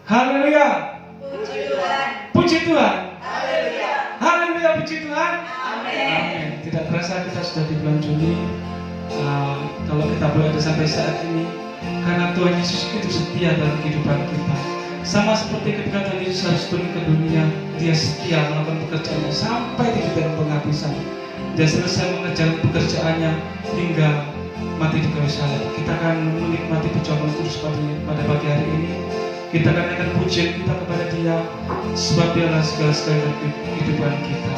Haleluya. Puji Tuhan. Puji Tuhan. Haleluya. Haleluya, puji Tuhan. Amin. Amin. Tidak terasa kita sudah di bulan Juli. Kalau kita boleh ada sampai saat ini, karena Tuhan Yesus itu setia dalam kehidupan kita. Sama seperti ketika Tuhan Yesus harus turun ke dunia, Dia setia melakukan pekerjaannya sampai di titik penghabisan. Dia selesai mengerjakan pekerjaannya hingga mati di kayu salib. Kita akan menikmati perjamuan kudus pada pagi hari ini. Kita akan naikkan pujian kita kepada Dia, sebab Dialah segala-segala dalam kehidupan kita.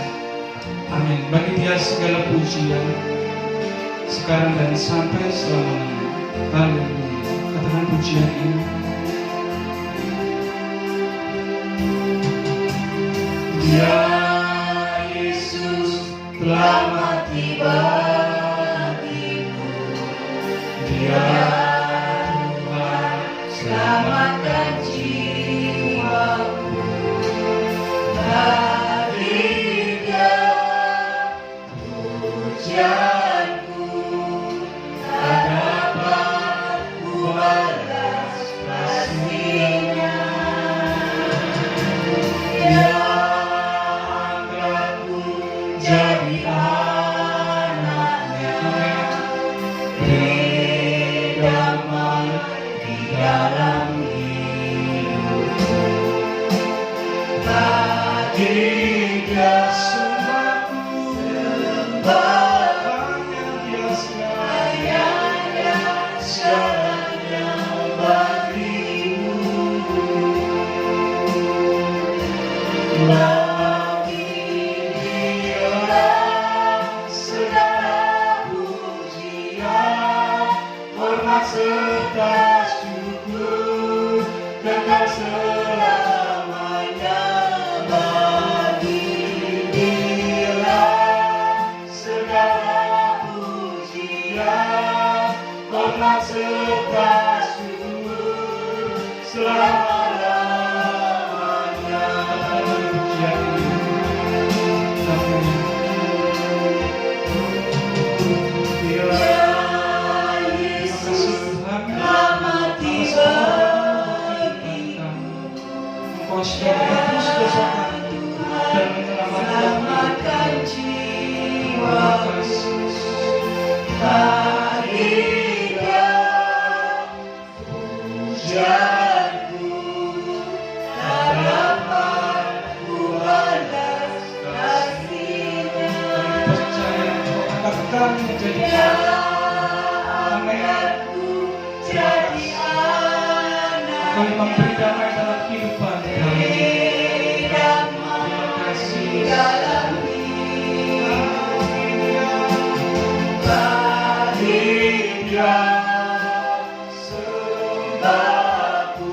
Amin. Bagi Dia segala pujian sekarang dan sampai selama-lamanya. Haleluya. Katakan pujian ini. Dia Yesus telah mati bagiku. Dia Tuhan selamatkan jiwaku. Bagi Dia pujianku tak dapat kubalas kasih-Nya. Dia anggapku jadi anaknya, beri damai di dalam hidupku. Bagi Dia sembahku, hanya Dia segalanya bagimu. Bagi Dialah segala pujian, hormat serta syukur kekal selamanya. Bagi Dialah segala pujian, hormat serta syukur selama-lamanya. Selamatkan jiwa. Bagi Dia pujianku tak dapat kubalas kasih-Nya. Dia anggapku jadi anak. Kau memberi damai dalam kehidupan kami. Dalam bagi Dia sembahku,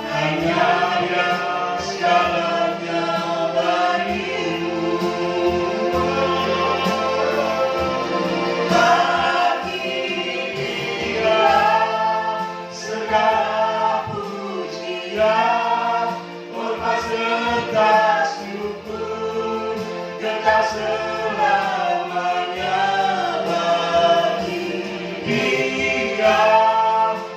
hanya Dia segalanya bagimu. Bagi Dia segala pujian, hormat serta syukur kekal selamanya. Bagi Dia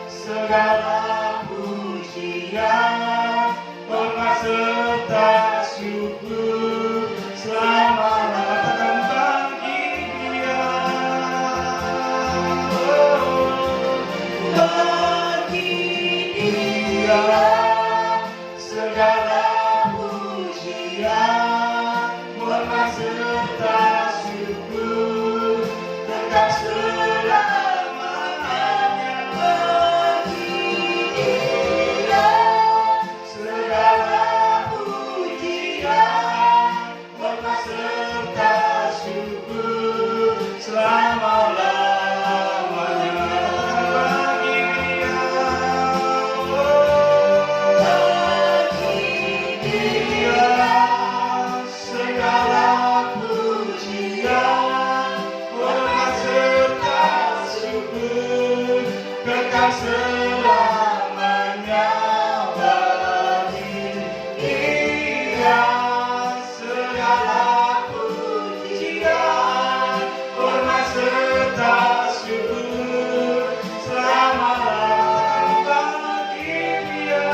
segala pujian, hormat serta syukur selama-lamanya. Bagi Dia, bagi Dia segala pujian, hormat serta syukur kekal selamanya. Bagi Dia segala pujian, hormat serta syukur selama-lamanya. Bagi Dia segala pujian, hormat serta syukur kekal selamanya. Bagi Dia segala pujian, hormat serta syukur selama-lamanya. Bagi Dia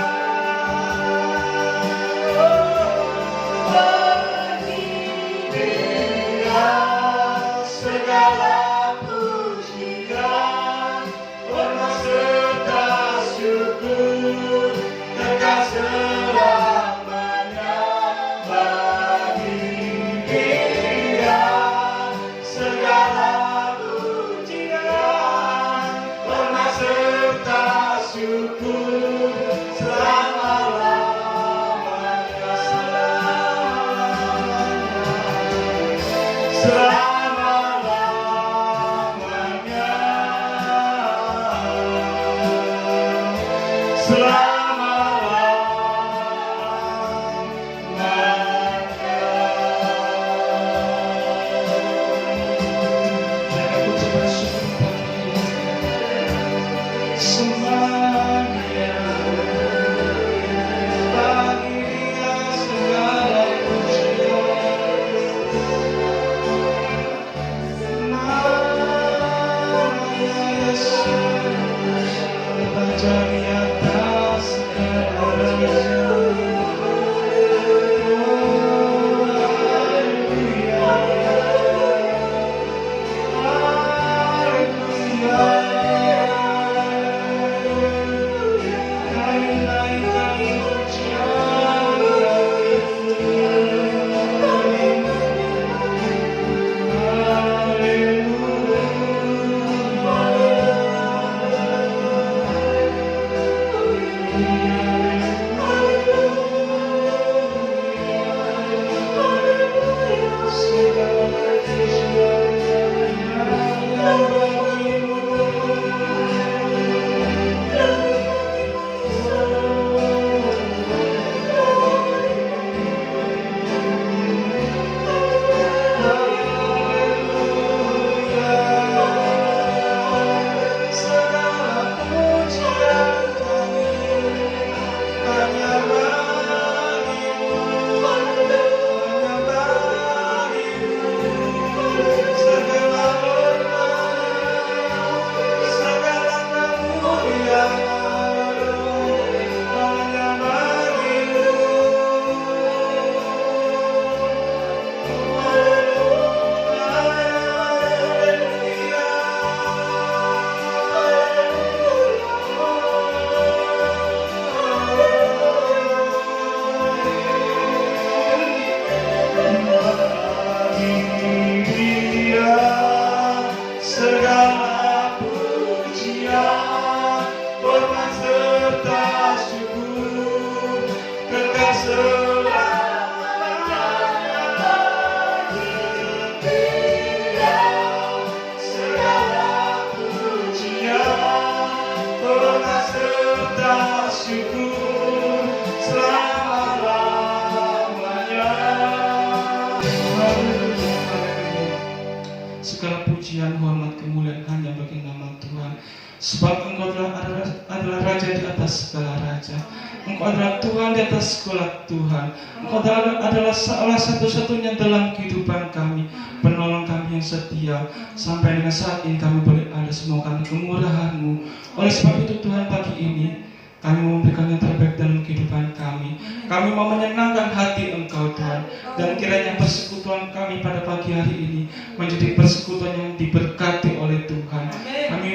segala pujian, hormat, kemuliaan hanya bagi nama Tuhan. Sebab Engkau adalah Raja di atas segala raja. Engkau adalah Tuhan di atas segala Tuhan. Engkau adalah salah satu-satunya dalam kehidupan kami, penolong kami yang setia. Sampai dengan saat ini kami boleh ada semua karena kemurahan-Mu. Oleh sebab itu Tuhan, pagi ini kami memberikan yang terbaik dalam kehidupan kami. Kami mau menyenangkan hati Engkau Tuhan. Dan kiranya persekutuan kami pada pagi hari ini menjadi persekutuan yang diberkati oleh Tuhan. Kami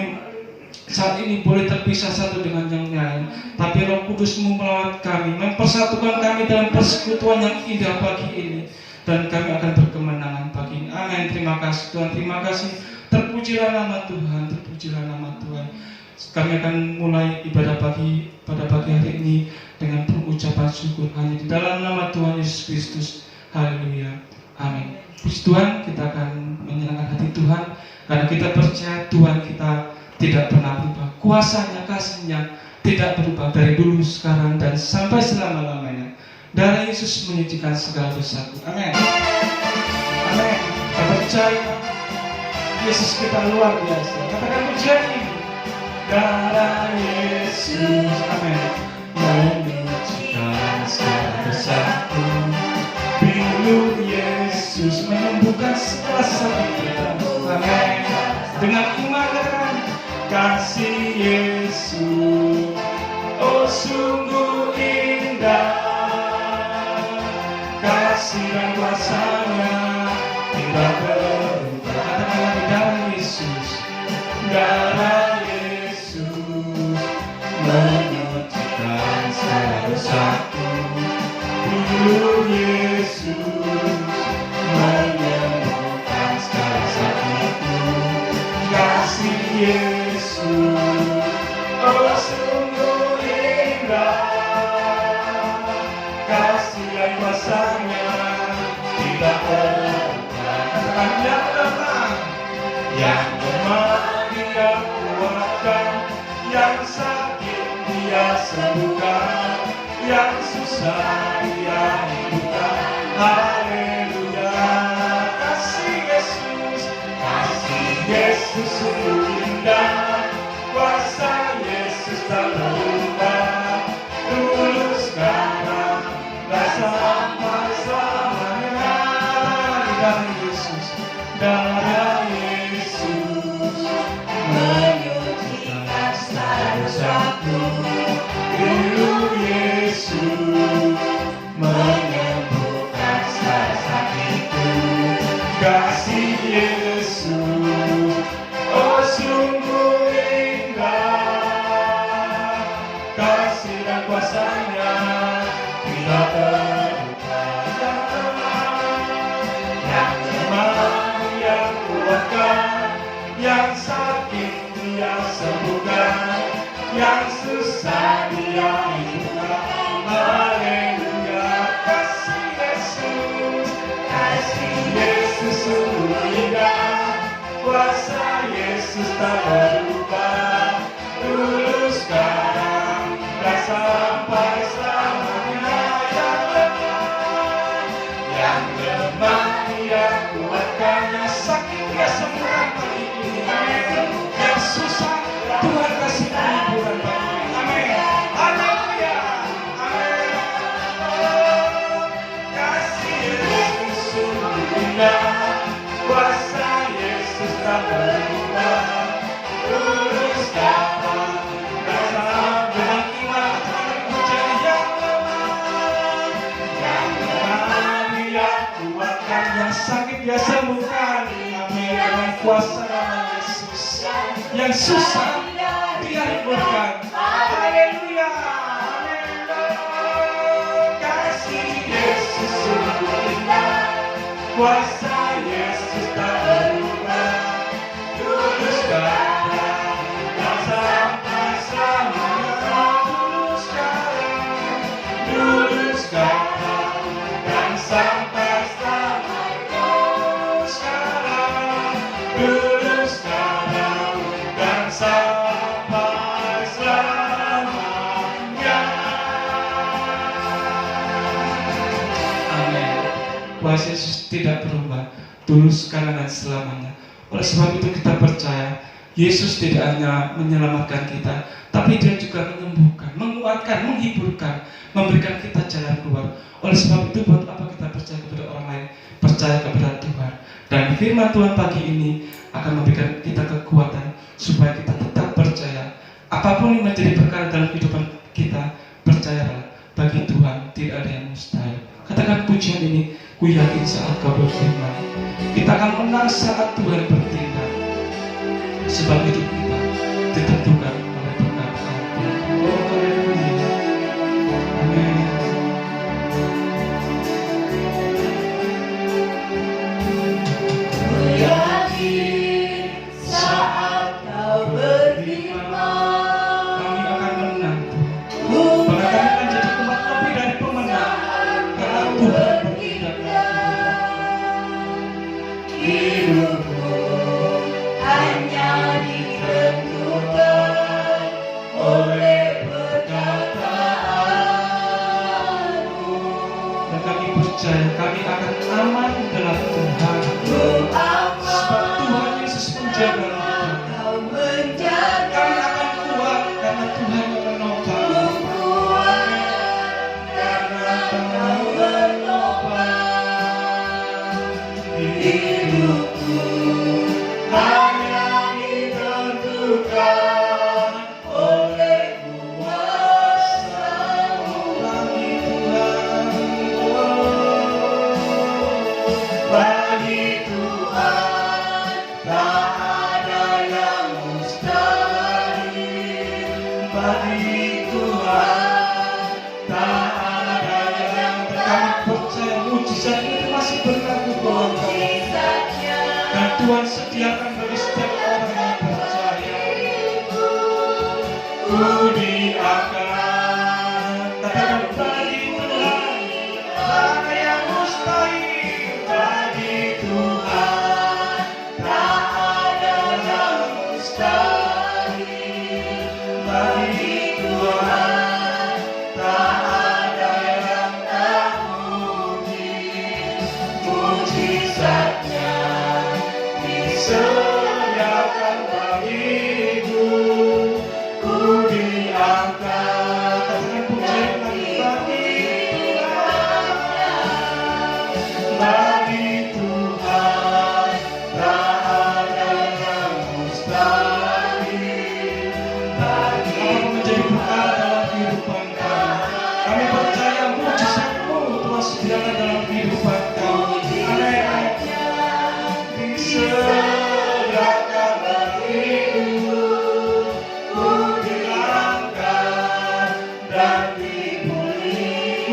saat ini boleh terpisah satu dengan yang lain, tapi Roh Kudus-Mu melawat kami, mempersatukan kami dalam persekutuan yang indah pagi ini, dan kami akan berkemenangan pagi ini. Amin. Terima kasih Tuhan, terima kasih. Terpujilah nama Tuhan, terpujilah nama Tuhan. Kami akan mulai ibadah pagi pada pagi hari ini dengan pengucapan syukur hanya di dalam nama Tuhan Yesus Kristus. Haleluya. Amin. Puji Tuhan, kita akan menyenangkan hati Tuhan karena kita percaya Tuhan kita tidak pernah berubah. Kuasanya, kasihnya tidak berubah dari dulu, sekarang, dan sampai selama-lamanya. Darah Yesus menyucikan segala dosaku. Amin. Amin. Kita percaya Yesus kita luar biasa. Katakan pujian ini. Darah Yesus, amin, menyucikan segala dosaku. Pilu Yesus menyembuhkan segala sakit kita. Amin. Dengan iman katakan, kasih Yesus, oh sungguh indah, kasih dan kuasa-Nya tidak berubah. Katakan lagi, darah Yesus, darah Yesus menyucikan segala dosaku. Pilu Yesus menyembuhkan segala sakitku. Kasih Yesus, oh sungguh indah, kasih dan kuasa-Nya tidak berubah. Katakan, yang lemah Dia kuatkan, yang sakit Dia sembuhkan, yang susah Dia hidupkan. Haleluya. Kasih Yesus, kasih Yesus sungguh indah, kuasa Yesus tak berubah, dulu sekarang dan sampai selamanya. Darah Yesus, darah Yesus menyucikan segala dosaku. Dulu Yesus menyembuhkan segala sakitku. Kasih Yesus, oh sungguh indah, kasih dan kuasa-Nya tidak berubah. Yang lemah Dia kuatkan, yang sakit Dia sembuhkan, yang susah Dia hidupkan. Haleluya. Kasih Yesus, kasih Yesus sungguh indah, kuasa Yesus tak berubah, dulu sekarang dan sampai selamanya. Yang lemah Dia kuatkan, yang sakit Dia sembuhkan pagi ini. Yang susah Tuhan kasih penghiburan pagi ini. Amin. Haleluya. Amin. Kasih Yesus sungguh indah, kuasa Yesus tak berubah, dulu sekarang dan sampai iman. Menjadi yang lemah Dia kuatkan, yang sakit Dia sembuhkan. Amin. Dengan kuasa nama Yesus, yang susah Dia hiburkan. Haleluya. Amin. Kasih Yesus sungguh indah, kuasa Yesus tak berubah, dulu sekarang dan sampai selamanya. Dulu sekarang dan sampai selamanya. Dulu sekarang dan sampai selamanya. Amin. Kuasa Yesus tidak berubah, dulu sekarang dan selamanya. Oleh sebab itu kita percaya Yesus tidak hanya menyelamatkan kita, tapi Dia juga menyembuhkan, menguatkan, menghiburkan, memberikan kita jalan keluar. Oleh sebab itu buat apa kita percaya kepada orang lain? Percaya kepada Tuhan. Dan firman Tuhan pagi ini akan memberikan kita kekuatan supaya kita tetap percaya. Apapun yang menjadi perkara dalam kehidupan kita, percayalah, bagi Tuhan tidak ada yang mustahil. Katakan pujian ini, ku yakin saat kau berfirman, kita akan menang saat Tuhan bertindak. Sebab hidup kita ditentukan oleh perkataan Tuhan. Oh, haleluya. Amin. Ku yakin saat kau berfirman, Kami akan menang, Tuhan. bukan Bahkan kami akan jadi umat lebih dari pemenang, karena Tuhan bertindak dalam hidupku hanya ditentukan oleh perkataanmu. Dan kami percaya kami akan aman dalam Tuhan. Ku Sebab Tuhan aman Yesus menjaga kita. kau Kami menjaga. akan kuat karena Tuhan yang menopang. Ku kuat karena kau menopang. Hidupku hanya ditentukan oleh kuasa-Mu. Bagi Tuhan, Bagi Tuhan tak ada yang mustahil. Bagi Tuhan tak ada yang kami percaya mujizat itu masih berlaku Tuhan kami. mujizatnya. Dan Tuhan sediakan bagi setiap orang yang percaya. Ku diangkat, Katakan bagi Tuhan, tak ada yang mustahil. bagi Tuhan tak ada yang mustahil. Bagi Tuhan tak ada yang tak mungkin. Mujizatnya disediakan bagiku. Ku diangkat, Katakan pujian bagi Tuhan. bagi Tuhan tak ada yang mustahil. Bagi Apa menjadi perkara dalam kehidupan kami. Kami percaya mujizat-Mu Tuhan sediakan dalam kehidupan kami. Amin. disediakan bagiku. Ku diangkat dan dipulihkan.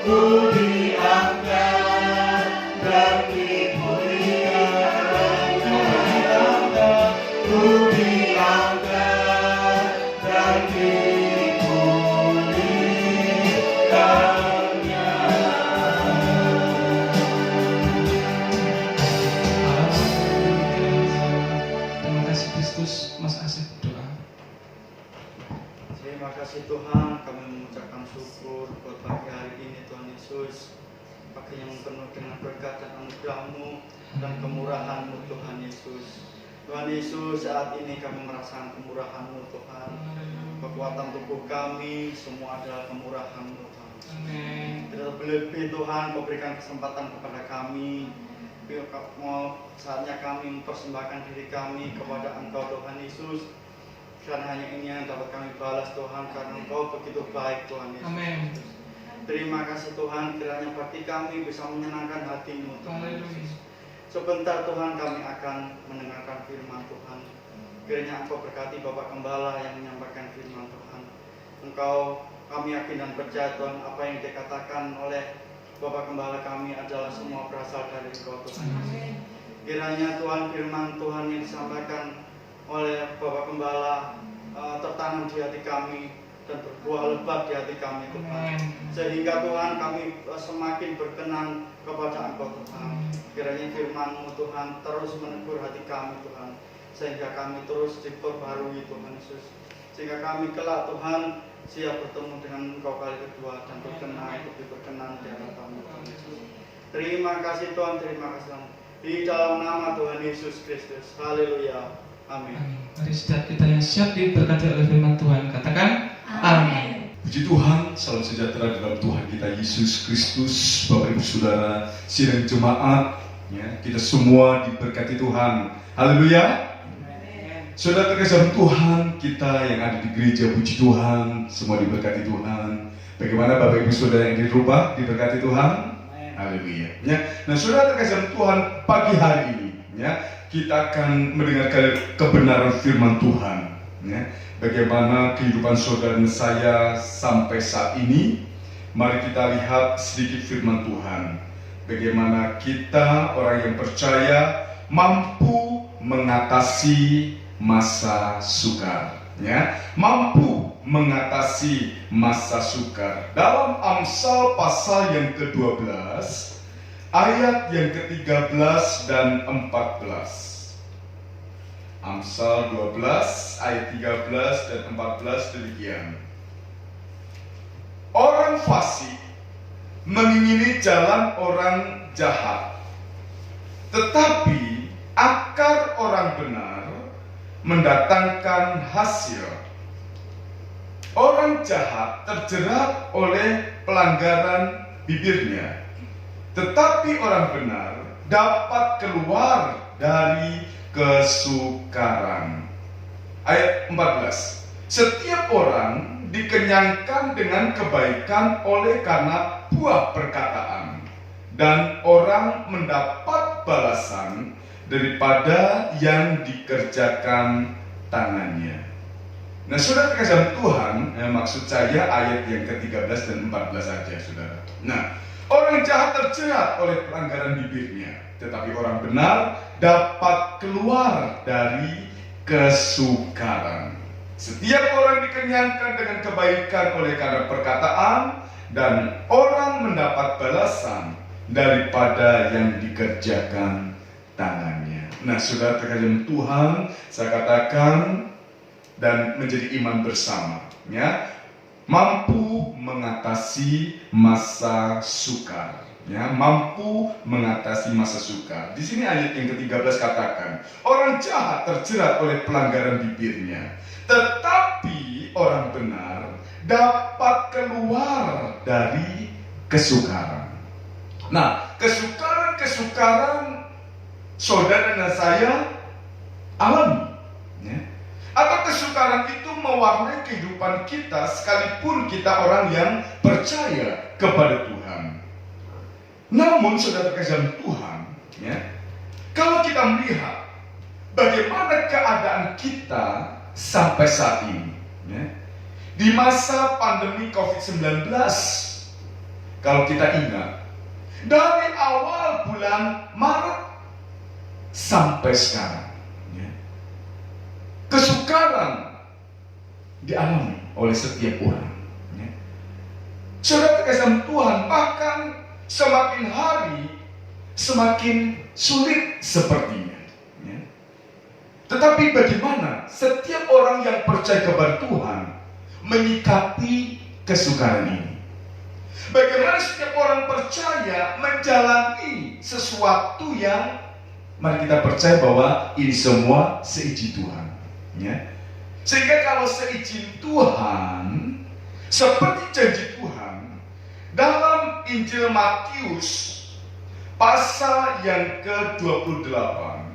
Ku diangkat dan dipulihkan. Ku diangkat dan Terima kasih Kristus. Mas Asif doa. Terima kasih Tuhan, kami mengucapkan syukur buat pagi hari ini Tuhan Yesus. Pagi yang penuh dengan berkat dan anugerah-Mu dan kemurahan-Mu Tuhan Yesus. Tuhan Yesus, saat ini kami merasakan kemurahan-Mu Tuhan. Kekuatan tubuh kami semua adalah kemurahan-Mu Tuhan. Amin. Tidak lebih Tuhan, Kau berikan kesempatan kepada kami. Mau saatnya kami mempersembahkan diri kami kepada Engkau Tuhan Yesus. Karena hanya ini yang dapat kami balas Tuhan, karena Engkau begitu baik Tuhan Yesus. Amin. Terima kasih Tuhan, kiranya bakti kami bisa menyenangkan hati-Mu Tuhan Haleluya. Yesus. Sebentar Tuhan kami akan mendengarkan firman Tuhan. Kiranya Engkau berkati Bapak Gembala yang menyampaikan firman Tuhan. Engkau, kami yakin dan percaya Tuhan, apa yang dikatakan oleh Bapak Gembala kami adalah semua berasal dari Engkau Tuhan. Amin. Kiranya Tuhan firman Tuhan yang disampaikan oleh Bapak Gembala tertanam di hati kami dan berbuah lebat di hati kami Tuhan. Sehingga Tuhan kami semakin berkenan kepada Engkau Tuhan. Kiranya firman-Mu Tuhan terus menegur hati kami Tuhan. Sehingga kami terus diperbarui Tuhan Yesus. Sehingga kami kelak Tuhan siap bertemu dengan Engkau kali kedua dan berkenan, lebih berkenan di hadapan-Mu Tuhan Yesus. Terima kasih Tuhan, terima kasih Tuhan. Di dalam nama Tuhan Yesus Kristus. Haleluya. Amin. Mari setiap kita yang siap diberkati oleh firman Tuhan, katakan amin. Puji Tuhan, salam sejahtera dalam Tuhan kita Yesus Kristus. Bapak Ibu Saudara, sidang jemaat, ya, kita semua diberkati Tuhan. Haleluya. Saudara terkasih Tuhan, kita yang ada di gereja, puji Tuhan, semua diberkati Tuhan. Bagaimana Bapak Ibu Saudara yang di rumah diberkati Tuhan? Haleluya. Ya. Nah, saudara terkasih Tuhan, pagi hari ini, ya, kita akan mendengarkan kebenaran firman Tuhan. Ya. Bagaimana kehidupan saudara dan saya sampai saat ini. Mari kita lihat sedikit firman Tuhan. Bagaimana kita orang yang percaya mampu mengatasi masa sukar. Ya, mampu mengatasi masa sukar. Dalam Amsal pasal yang ke-12 ayat yang ke-13 dan 14. Amsal 12 ayat 13 dan 14 demikian. Orang fasik mengingini jalan orang jahat, tetapi akar orang benar mendatangkan hasil. Orang jahat terjerat oleh pelanggaran bibirnya, tetapi orang benar dapat keluar dari kesukaran. Ayat 14. Setiap orang dikenyangkan dengan kebaikan oleh karena buah perkataan, dan orang mendapat balasan daripada yang dikerjakan tangannya. Nah, saudara terkasih Tuhan, maksud saya ayat yang ke-13 dan 14 saja, saudara. Nah, orang jahat terjerat oleh pelanggaran bibirnya, tetapi orang benar dapat keluar dari kesukaran. Setiap orang dikenyangkan dengan kebaikan oleh karena perkataan, dan orang mendapat balasan daripada yang dikerjakan tangannya. Nah, saudara terkasih Tuhan, saya katakan dan menjadi iman bersama, ya, mampu mengatasi masa sukar, ya, mampu mengatasi masa sukar. Di sini ayat yang ke-13 katakan, orang jahat terjerat oleh pelanggaran bibirnya, tetapi orang benar dapat keluar dari kesukaran. Nah, kesukaran saudara dan saya alami, ya. Atau kesukaran itu mewarnai kehidupan kita sekalipun kita orang yang percaya kepada Tuhan. Namun saudara terkasih Tuhan, ya, kalau kita melihat bagaimana keadaan kita sampai saat ini, ya, di masa pandemi COVID-19, kalau kita ingat dari awal bulan Maret sampai sekarang, ya, kesukaran dialami oleh setiap orang, ya. Saudara terkasih Tuhan, bahkan semakin hari semakin sulit sepertinya, ya. Tetapi bagaimana setiap orang yang percaya kepada Tuhan menyikapi kesukaran ini? Bagaimana setiap orang percaya menjalani sesuatu yang, mari kita percaya bahwa ini semua seizin Tuhan, ya. Sehingga kalau seizin Tuhan, seperti janji Tuhan dalam Injil Matius pasal yang ke-28.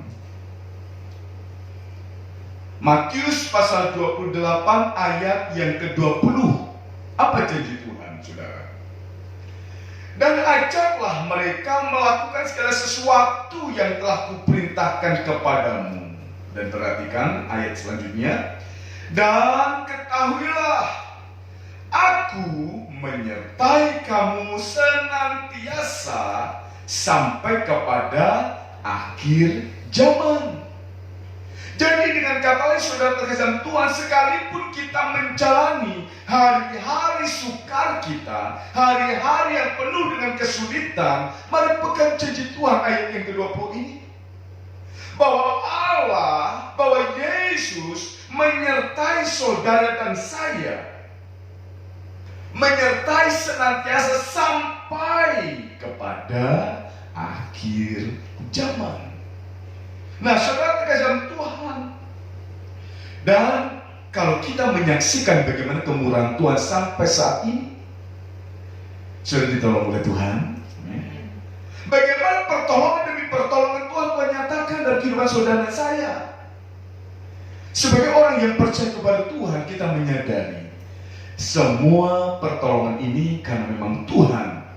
Matius pasal 28 ayat yang ke-20. Apa janji Tuhan, saudara? Dan ajarlah mereka melakukan segala sesuatu yang telah kuperintahkan kepadamu. Dan perhatikan ayat selanjutnya. Dan ketahuilah, aku menyertai kamu senantiasa sampai kepada akhir zaman. Jadi dengan kata lain, saudara terkasih Tuhan, sekalipun kita menjalani hari-hari sukar kita, hari-hari yang penuh dengan kesulitan, mari pegang janji Tuhan ayat yang ke-20 ini, bahwa Allah, bahwa Yesus menyertai saudara dan saya, menyertai senantiasa sampai kepada akhir zaman. Nah, saudara terkasih dalam Tuhan, dan kalau kita menyaksikan bagaimana kemurahan Tuhan sampai saat ini, sudah ditolong oleh Tuhan. Bagaimana pertolongan demi pertolongan Tuhan nyatakan dalam kehidupan saudara dan saya. Sebagai orang yang percaya kepada Tuhan, kita menyadari semua pertolongan ini karena memang Tuhan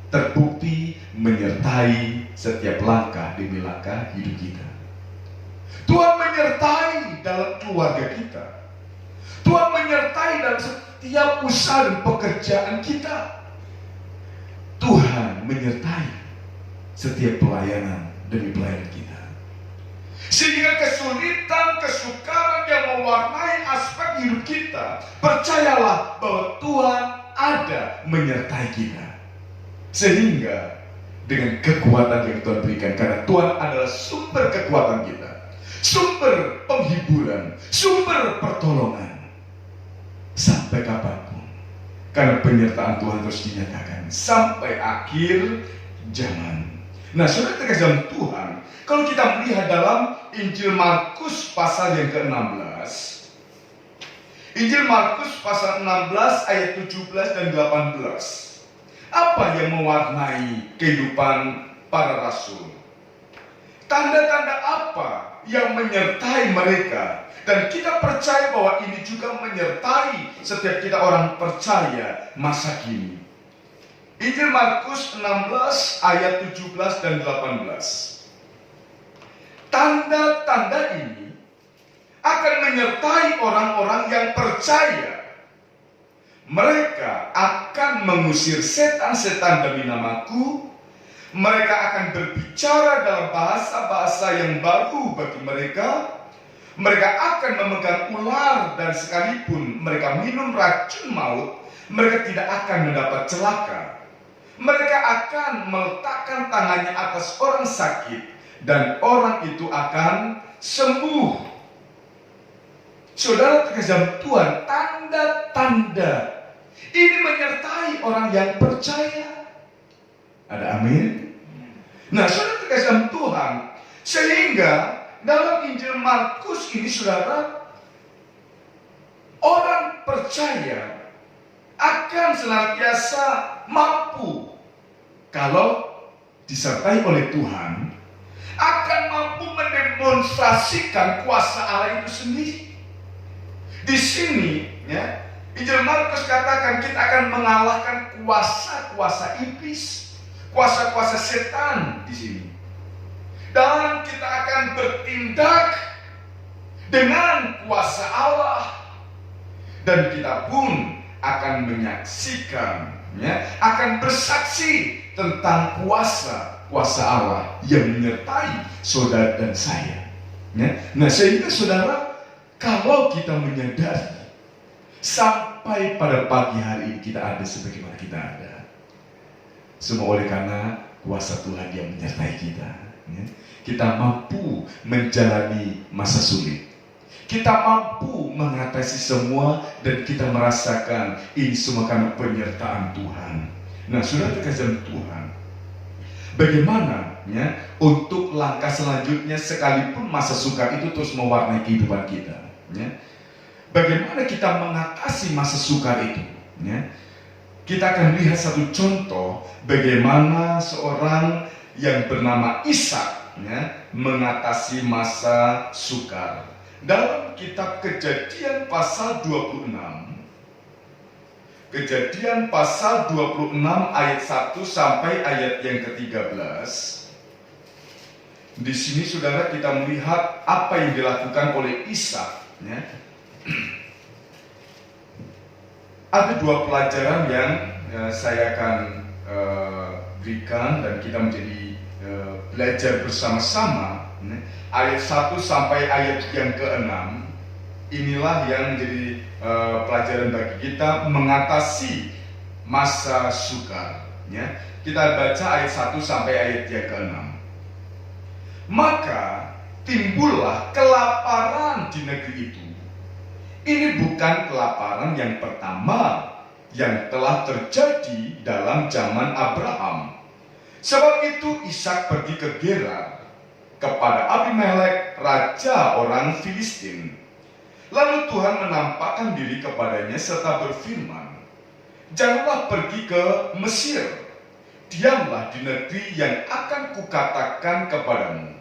terbukti menyertai setiap langkah demi langkah hidup kita. Tuhan menyertai dalam keluarga kita. Tuhan menyertai dalam setiap usaha dan pekerjaan kita. Tuhan menyertai setiap pelayanan demi pelayanan kita. Sehingga kesulitan, kesukaran yang mewarnai aspek hidup kita, percayalah bahwa Tuhan ada menyertai kita. Sehingga dengan kekuatan yang Tuhan berikan, karena Tuhan adalah sumber kekuatan kita, sumber penghiburan, sumber pertolongan, sampai kapanpun. Karena penyertaan Tuhan terus dinyatakan sampai akhir zaman. Nah, saudara terkasih dalam Tuhan, kalau kita melihat dalam Injil Markus pasal yang ke-16, Injil Markus pasal 16 ayat 17 dan 18, apa yang mewarnai kehidupan para rasul? Tanda-tanda apa yang menyertai mereka? Dan kita percaya bahwa ini juga menyertai setiap kita orang percaya masa kini. Injil Markus 16 ayat 17 dan 18. Tanda-tanda ini akan menyertai orang-orang yang percaya. Mereka akan mengusir setan-setan demi namaku. Mereka akan berbicara dalam bahasa-bahasa yang baru bagi mereka. Mereka akan memegang ular, dan sekalipun mereka minum racun maut, mereka tidak akan mendapat celaka. Mereka akan meletakkan tangannya atas orang sakit, dan orang itu akan sembuh. Saudara terkasih dalam Tuhan, tanda-tanda ini menyertai orang yang percaya. Ada amin? Nah, saudara terkasih dalam Tuhan, sehingga dalam Injil Markus ini, saudara, orang percaya akan senantiasa mampu, kalau disertai oleh Tuhan, akan mampu mendemonstrasikan kuasa Allah itu sendiri. Di sini, ya, Injil Markus katakan kita akan mengalahkan kuasa-kuasa iblis, kuasa-kuasa setan di sini. Dan kita akan bertindak dengan kuasa Allah, dan kita pun akan menyaksikan, ya, akan bersaksi tentang kuasa Allah yang menyertai saudara dan saya. Ya. Nah, sehingga saudara, kalau kita menyadari sampai pada pagi hari ini kita ada sebagaimana kita ada, semua oleh karena kuasa Tuhan yang menyertai kita. Ya. Kita mampu menjalani masa sulit. Kita mampu mengatasi semua, dan kita merasakan ini semua karena penyertaan Tuhan. Nah, saudara terkasih Tuhan, bagaimana, ya, untuk langkah selanjutnya sekalipun masa sukar itu terus mewarnai kehidupan kita, ya? Bagaimana kita mengatasi masa sukar itu, ya? Kita akan lihat satu contoh bagaimana seorang yang bernama Ishak, ya, mengatasi masa sukar. Dalam kitab Kejadian pasal 26, Kejadian pasal 26 ayat 1 sampai ayat yang ke-13. Di sini saudara kita melihat apa yang dilakukan oleh Ishak, ya. Ada dua pelajaran yang saya akan berikan, dan kita menjadi belajar bersama-sama. Ayat 1 sampai ayat yang ke-6, inilah yang menjadi pelajaran bagi kita mengatasi masa sukar, ya. Kita baca ayat 1 sampai ayat yang ke-6. Maka timbullah kelaparan di negeri itu. Ini bukan kelaparan yang pertama yang telah terjadi dalam zaman Abraham. Sebab itu Ishak pergi ke Gerar kepada Abimelek, raja orang Filistin. Lalu Tuhan menampakkan diri kepadanya serta berfirman, "Janganlah pergi ke Mesir, diamlah di negeri yang akan kukatakan kepadamu.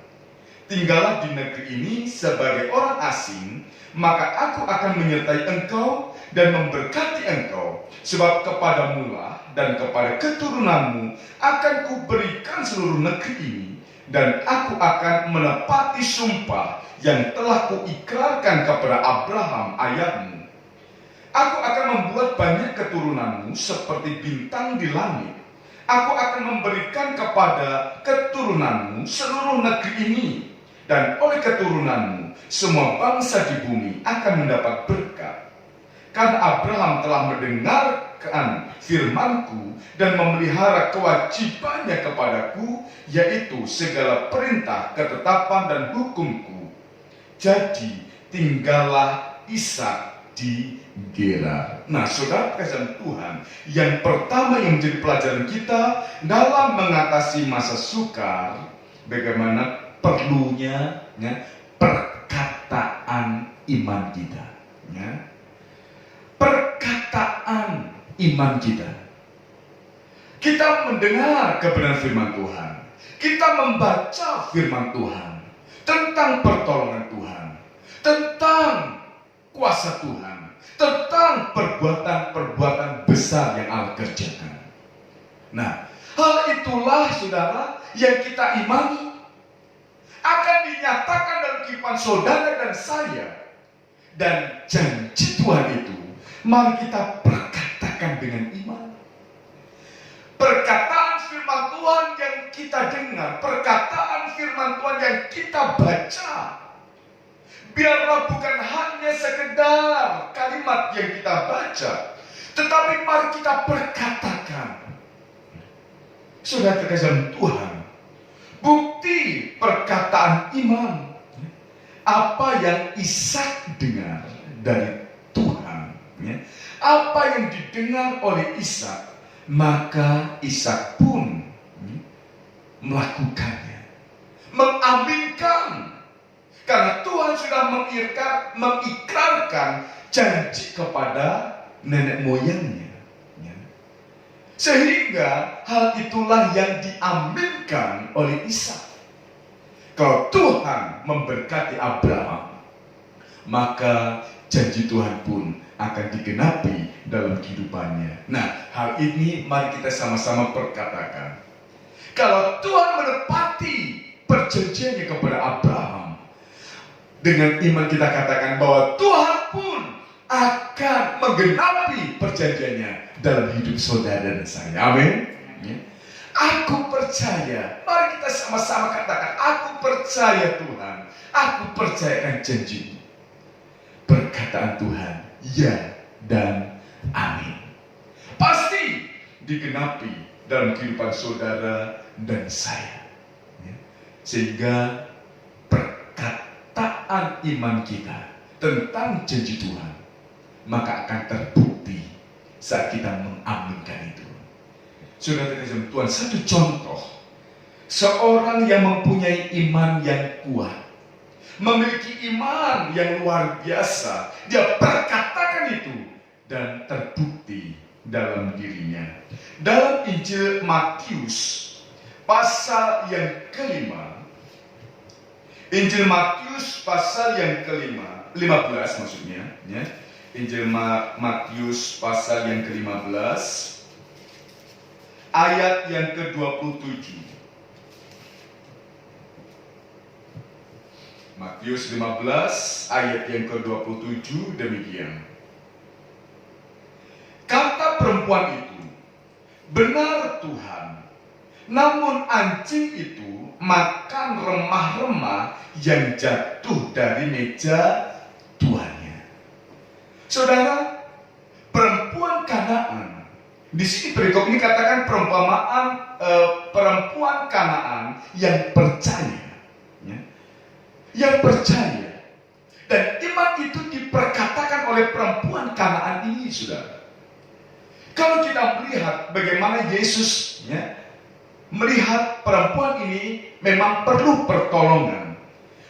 Tinggallah di negeri ini sebagai orang asing, maka aku akan menyertai engkau dan memberkati engkau, sebab kepadamulah dan kepada keturunanmu akan kuberikan seluruh negeri ini, dan aku akan menepati sumpah yang telah kuikrarkan kepada Abraham ayahmu. Aku akan membuat banyak keturunanmu seperti bintang di langit. Aku akan memberikan kepada keturunanmu seluruh negeri ini, dan oleh keturunanmu semua bangsa di bumi akan mendapat berkat. Karena Abraham telah mendengarkan firmanku dan memelihara kewajibannya kepadaku, yaitu segala perintah, ketetapan, dan hukumku. Jadi tinggallah Ishak di Gerar." Nah, saudara kasih Tuhan, yang pertama yang menjadi pelajaran kita dalam mengatasi masa sukar, bagaimana perlunya perkataan iman kita. Perkataan iman kita. Kita mendengar kebenaran firman Tuhan. Kita membaca firman Tuhan tentang pertolongan Tuhan, tentang kuasa Tuhan, tentang perbuatan-perbuatan besar yang Allah kerjakan. Nah, hal itulah saudara yang kita imani akan dinyatakan dalam kehidupan saudara dan saya. Dan janji Tuhan itu mari kita perkatakan dengan iman. Perkataan firman Tuhan yang kita dengar, perkataan firman Tuhan yang kita baca, biarlah bukan hanya sekedar kalimat yang kita baca, tetapi mari kita perkatakan. Saudara terkasih Tuhan, bukti perkataan iman, apa yang Ishak dengar dari Tuhan, apa yang didengar oleh Ishak, maka Ishak pun melakukannya, mengaminkan, karena Tuhan sudah mengikrarkan janji kepada nenek moyangnya. Sehingga hal itulah yang diaminkan oleh Ishak. Kalau Tuhan memberkati Abraham, maka janji Tuhan pun akan digenapi dalam kehidupannya. Nah, hal ini mari kita sama-sama perkatakan. Kalau Tuhan menepati perjanjiannya kepada Abraham, dengan iman kita katakan bahwa Tuhan pun akan menggenapi perjanjiannya dalam hidup saudara dan saya. Amin. Aku percaya. Mari kita sama-sama katakan, aku percaya Tuhan. Aku percayakan janji. Perkataan Tuhan, ya dan amin. Pasti digenapi dalam kehidupan saudara dan saya. Sehingga perkataan iman kita tentang janji Tuhan, maka akan terbukti saat kita mengaminkan itu. Saudara terkasih Tuhan, satu contoh seorang yang mempunyai iman yang kuat, memiliki iman yang luar biasa, dia perkatakan itu dan terbukti dalam dirinya. Dalam Injil Matius pasal yang kelima, Injil Matius pasal yang kelima, 15 maksudnya, ya. Injil Matius pasal yang ke-15 ayat yang ke-27. Matius 15 ayat yang ke-27 demikian. Kata perempuan itu, "Benar Tuhan, namun anjing itu makan remah-remah yang jatuh dari meja tuannya." Saudara, perempuan Kanaan, di sini perikop ini katakan perumpamaan perempuan Kanaan yang percaya, ya, yang percaya, dan iman itu diperkatakan oleh perempuan Kanaan ini, saudara. Kalau kita melihat bagaimana Yesus, ya, melihat perempuan ini memang perlu pertolongan.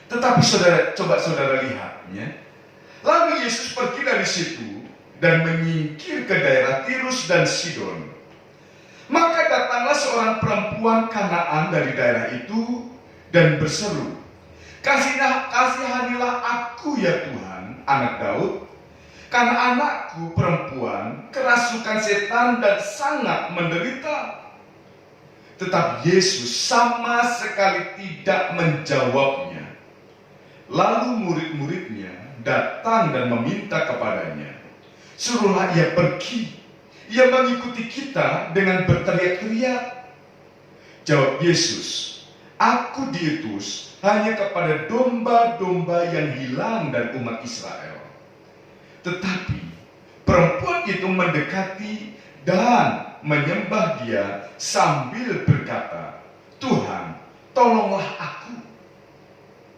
Tetapi saudara, coba saudara lihat, ya. Lalu Yesus pergi dari situ dan menyingkir ke daerah Tirus dan Sidon. Maka datanglah seorang perempuan Kanaan dari daerah itu dan berseru, kasihanilah aku ya Tuhan, anak Daud, karena anakku perempuan kerasukan setan dan sangat menderita. Tetapi Yesus sama sekali tidak menjawabnya. Lalu murid-muridnya datang dan meminta kepadanya, suruhlah ia pergi. Ia mengikuti kita dengan berteriak-teriak. Jawab Yesus, aku diutus hanya kepada domba-domba yang hilang dari umat Israel. Tetapi perempuan itu mendekati dan menyembah dia sambil berkata, Tuhan, tolonglah aku.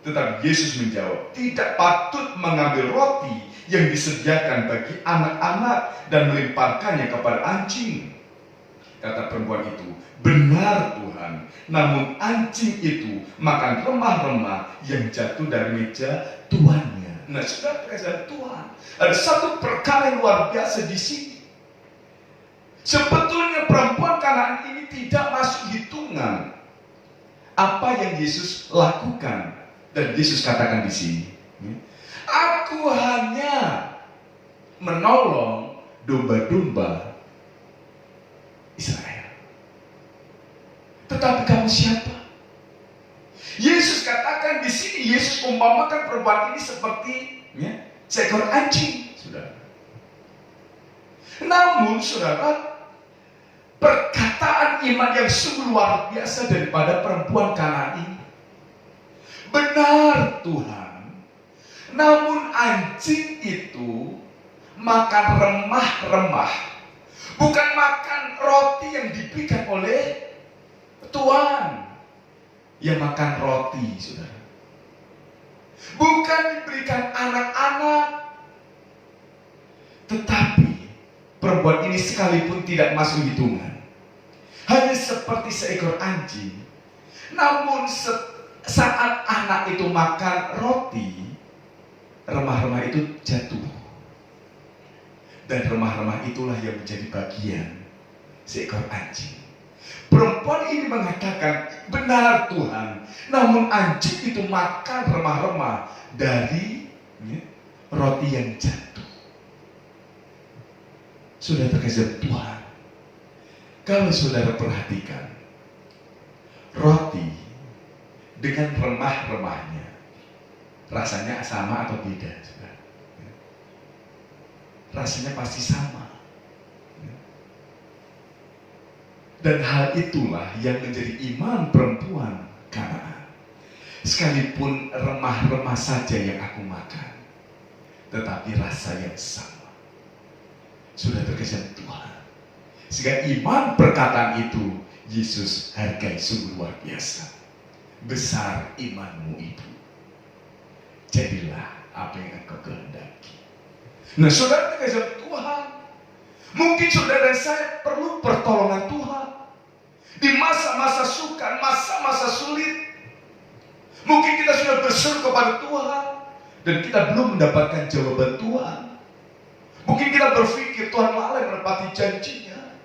Tetapi Yesus menjawab, tidak patut mengambil roti yang disediakan bagi anak-anak dan melemparkannya kepada anjing. Kata perempuan itu, benar Tuhan, namun anjing itu makan remah-remah yang jatuh dari meja tuannya. Nah, sudah presiden Tuhan, ada satu perkara yang luar biasa di sini. Sebetulnya perempuan Kanaan ini tidak masuk hitungan apa yang Yesus lakukan. Dan Yesus katakan di sini, aku hanya menolong domba-domba Israel. Tetapi kamu siapa? Yesus katakan di sini, Yesus umpamakan perempuan ini seperti seekor anjing, saudara. Namun, saudara, perkataan iman yang sungguh luar biasa daripada perempuan Kanaan ini. Benar Tuhan, namun anjing itu makan remah-remah, bukan makan roti yang diberikan oleh Tuhan. Yang makan roti, saudara, bukan diberikan anak-anak. Tetapi perempuan ini sekalipun tidak masuk hitungan, hanya seperti seekor anjing. Namun saat anak itu makan roti, remah-remah itu jatuh. Dan remah-remah itulah yang menjadi bagian seekor anjing. Perempuan ini mengatakan, benar Tuhan, namun anjing itu makan remah-remah dari roti yang jatuh. Sudah terkesan Tuhan, kalau saudara perhatikan, roti dengan remah-remahnya rasanya sama atau beda? Rasanya pasti sama. Dan hal itulah yang menjadi iman perempuan Kanaan. Sekalipun remah-remah saja yang aku makan, tetapi rasa yang sama. Sudah terkesan Tuhan. Sehingga iman perkataan itu Yesus hargai sungguh luar biasa. Besar imanmu itu, jadilah apa yang engkau kehendaki. Nah, saudara terkesan Tuhan, mungkin saudara dan saya perlu pertolongan Tuhan di masa-masa sukar, masa-masa sulit. Mungkin kita sudah berseru kepada Tuhan dan kita belum mendapatkan jawaban Tuhan. Mungkin kita berpikir Tuhan lalai menepati janjinya.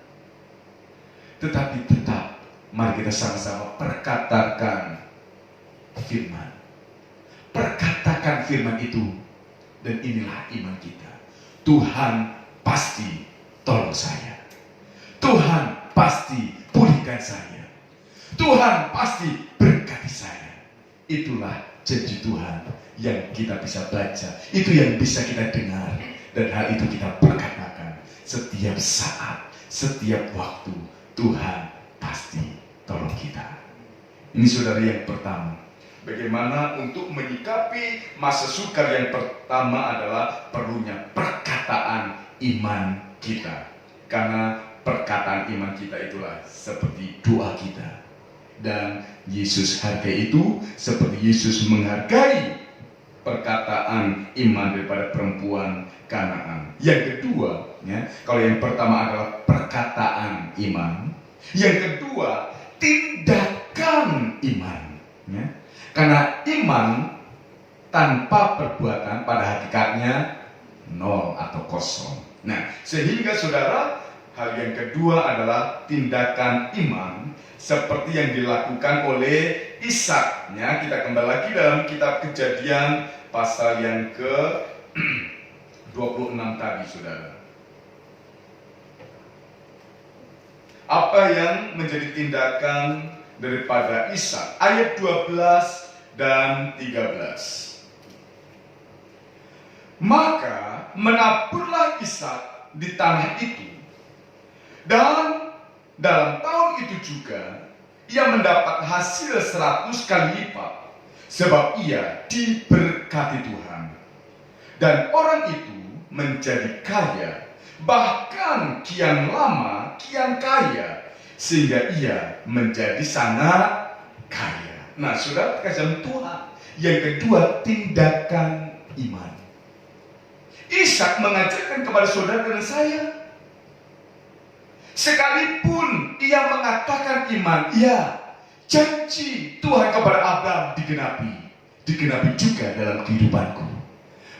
Tetapi tetap, mari kita sama-sama perkatakan firman. Perkatakan firman itu, dan inilah iman kita. Tuhan pasti tolong saya. Tuhan pasti pulihkan saya. Tuhan pasti berkati saya. Itulah janji Tuhan yang kita bisa baca. Itu yang bisa kita dengar. Dan hal itu kita perkatakan setiap saat, setiap waktu. Tuhan pasti tolong kita. Ini saudara yang pertama. Bagaimana untuk menyikapi masa sukar? Yang pertama adalah perlunya perkataan iman kita. Karena perkataan iman kita itulah seperti doa kita. Dan Yesus hargai itu seperti Yesus menghargai perkataan iman daripada perempuan Kanaan. Yang kedua, kalau yang pertama adalah perkataan iman, yang kedua tindakan iman. Ya. Karena iman tanpa perbuatan pada hakikatnya nol atau kosong. Nah, sehingga saudara, hal yang kedua adalah tindakan iman seperti yang dilakukan oleh Ishak. Ya, kita kembali lagi dalam kitab Kejadian pasal yang ke 26 tadi, saudara. Apa yang menjadi tindakan daripada Ishak? Ayat 12 dan 13. Maka menaburlah Ishak di tanah itu, dan dalam tahun itu juga ia mendapat hasil 100 kali lipat, sebab ia diberkati Tuhan. Dan orang itu menjadi kaya, bahkan kian lama kian kaya, sehingga ia menjadi sangat kaya. Nah, saudara kasih Tuhan, yang kedua tindakan iman. Ishak mengajarkan kepada saudara dan saya, sekalipun ia mengatakan iman, ya, janji Tuhan kepada Abraham digenapi juga dalam kehidupanku.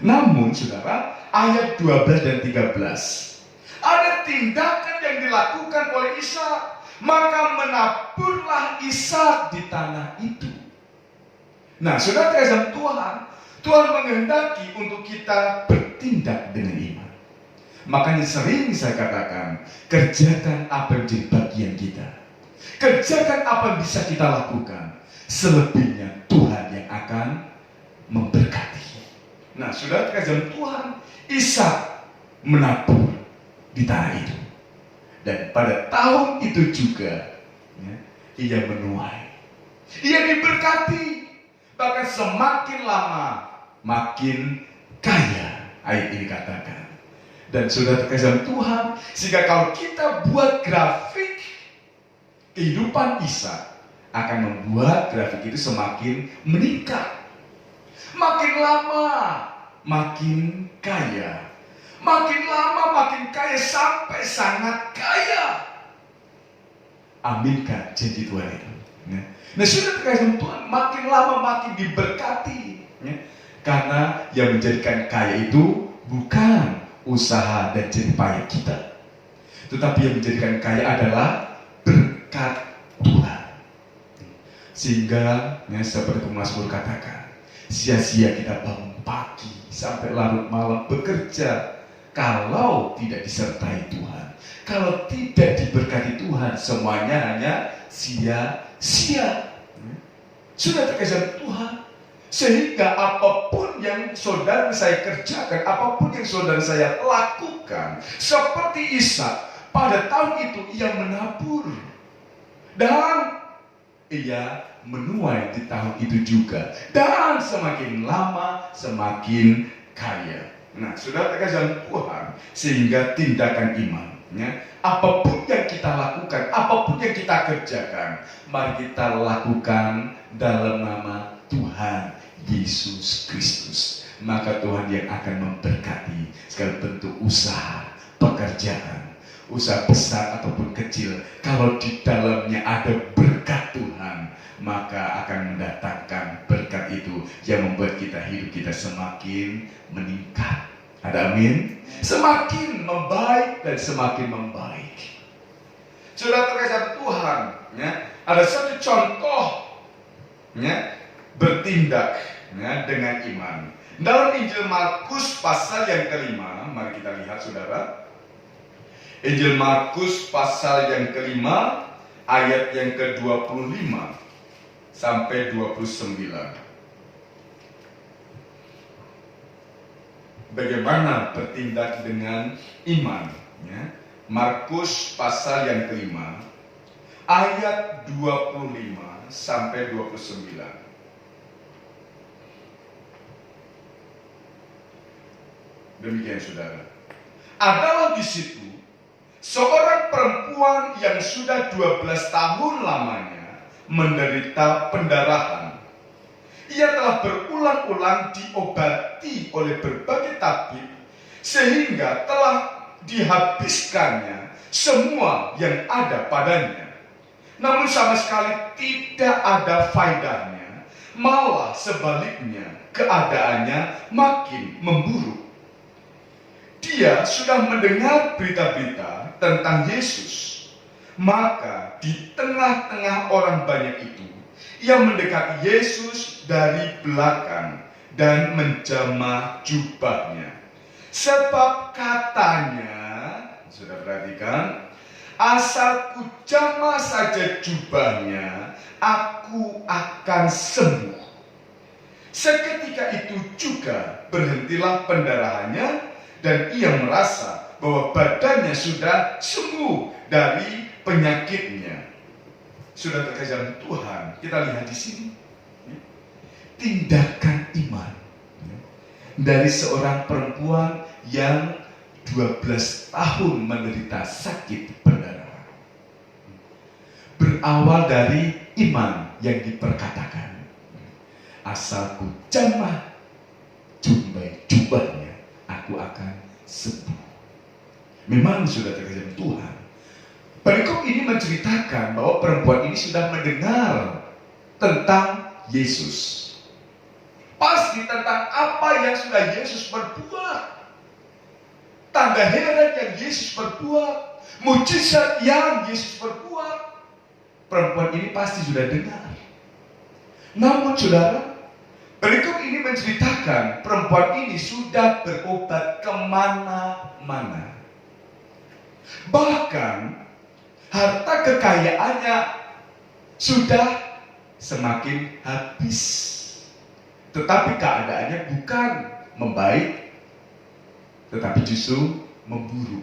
Namun saudara, ayat 12 dan 13, ada tindakan yang dilakukan oleh Ishak. Maka menaburlah Ishak di tanah itu. Nah, saudara kasih Tuhan, Tuhan menghendaki untuk kita bertindak dengan iman. Makanya sering saya katakan, kerjakan apa yang menjadi bagian kita. Kerjakan apa yang bisa kita lakukan. Selebihnya Tuhan yang akan memberkati. Nah, saudara kasih Tuhan, Ishak menabur di tanah itu. Dan pada tahun itu juga, ya, ia menuai. Ia diberkati. Bahkan semakin lama makin kaya, ayat ini katakan. Dan saudara kasih Tuhan, sehingga kalau kita buat grafik kehidupan Ishak, akan membuat grafik itu semakin meningkat. Makin lama makin kaya, makin lama makin kaya, sampai sangat kaya. Aminkan janji Tuhan itu. Nah, sudah kasih Tuhan, makin lama makin diberkati. Karena yang menjadikan kaya itu bukan usaha dan jerih payah kita, tetapi yang menjadikan kaya adalah berkat Tuhan. Sehingga, seperti pemazmur katakan, sia-sia kita bangun pagi sampai larut malam bekerja, kalau tidak disertai Tuhan, kalau tidak diberkati Tuhan, semuanya hanya sia-sia. Sudah terkesan Tuhan, sehingga apapun yang saudara saya kerjakan, apapun yang saudara saya lakukan, seperti Ishak, pada tahun itu ia menabur dan ia menuai di tahun itu juga, dan semakin lama semakin kaya. Nah, saudara terkesan Tuhan, sehingga tindakan iman, apapun yang kita lakukan, apapun yang kita kerjakan, mari kita lakukan dalam nama Tuhan Yesus Kristus. Maka Tuhan yang akan memberkati segala bentuk usaha, pekerjaan, usaha besar ataupun kecil. Kalau di dalamnya ada berkat Tuhan, maka akan mendatangkan berkat itu yang membuat hidup kita semakin meningkat. Ada amin? Semakin membaik dan semakin membaik. Saudara terkasih Tuhan, ada satu contoh bertindak dengan iman. Dalam Injil Markus pasal yang kelima, mari kita lihat saudara. Injil Markus pasal yang kelima, ayat yang ke-25 sampai 29. Bagaimana bertindak dengan iman? Markus pasal yang kelima, ayat 25 sampai 29. Demikian saudara. Adalah di situ seorang perempuan yang sudah 12 tahun lamanya menderita pendarahan. Ia telah berulang-ulang diobati oleh berbagai tabib, sehingga telah dihabiskannya semua yang ada padanya. namun sama sekali tidak ada faedahnya. Malah sebaliknya, keadaannya makin memburuk. Dia sudah mendengar berita-berita tentang Yesus. Maka di tengah-tengah orang banyak itu, ia mendekati Yesus dari belakang dan menjamah jubahnya. Sebab katanya, sudah perhatikan, asal ku jamah saja jubahnya, aku akan sembuh. Seketika itu juga berhentilah pendarahannya dan ia merasa bahwa badannya sudah sembuh dari penyakitnya. Sudah terkejar Tuhan, kita lihat di sini tindakan iman dari seorang perempuan yang 12 tahun menderita sakit perdarahan. Berawal dari iman yang diperkatakan, asal ku jamah jubahnya, aku akan sembuh. Memang sudah terkejar Tuhan. Perikop ini menceritakan bahwa perempuan ini sudah mendengar tentang Yesus. Pasti tentang apa yang sudah Yesus perbuat. Tanda heran yang Yesus perbuat. Mujizat yang Yesus perbuat. Perempuan ini pasti sudah dengar. Namun saudara, perikop ini menceritakan perempuan ini sudah berobat kemana-mana. Bahkan harta kekayaannya sudah semakin habis. Tetapi keadaannya bukan membaik, tetapi justru memburuk.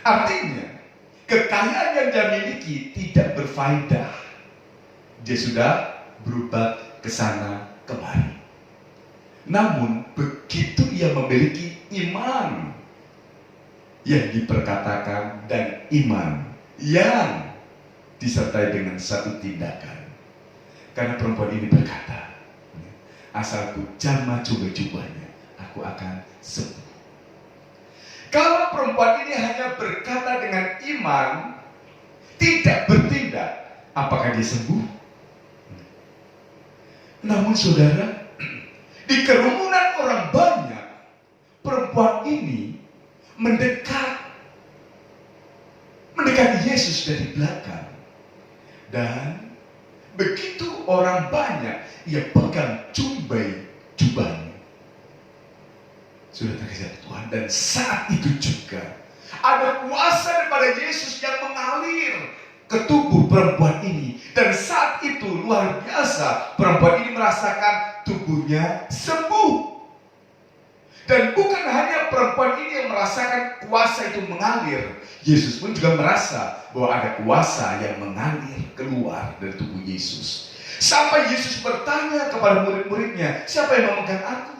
Artinya, kekayaan yang dia miliki tidak berfaedah. Dia sudah berobat ke sana kemari. Namun, begitu ia memiliki iman yang diperkatakan dan iman yang disertai dengan satu tindakan. Karena perempuan ini berkata, asal ku jamah jubahnya, aku akan sembuh. Kalau perempuan ini hanya berkata dengan iman, tidak bertindak, apakah dia sembuh? Namun saudara, di kerumunan orang banyak, perempuan ini mendekati Yesus dari belakang. Dan begitu orang banyak, ia pegang jubahnya. Sudah terkejar Tuhan. Dan saat itu juga ada kuasa daripada Yesus yang mengalir ke tubuh perempuan ini. Dan saat itu luar biasa, perempuan ini merasakan tubuhnya sembuh. Dan bukan hanya perempuan ini yang merasakan kuasa itu mengalir, Yesus pun juga merasa bahwa ada kuasa yang mengalir keluar dari tubuh Yesus. Sampai Yesus bertanya kepada murid-muridnya, siapa yang memegang aku?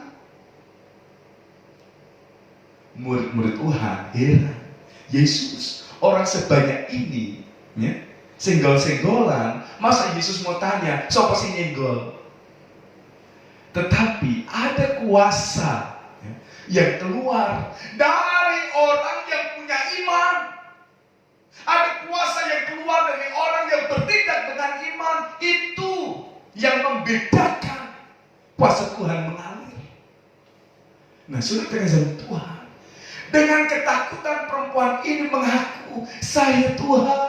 Murid-murid Tuhan heran. Yesus, orang sebanyak ini, ya, senggol-senggolan, masa Yesus mau tanya, siapa sih nyenggol? Tetapi ada kuasa yang keluar dari orang yang punya iman. Ada kuasa yang keluar dari orang yang bertindak dengan iman. Itu yang membedakan kuasa Tuhan mengalir. Nah, sudah terkesan Tuhan. Dengan ketakutan perempuan ini mengaku, saya Tuhan.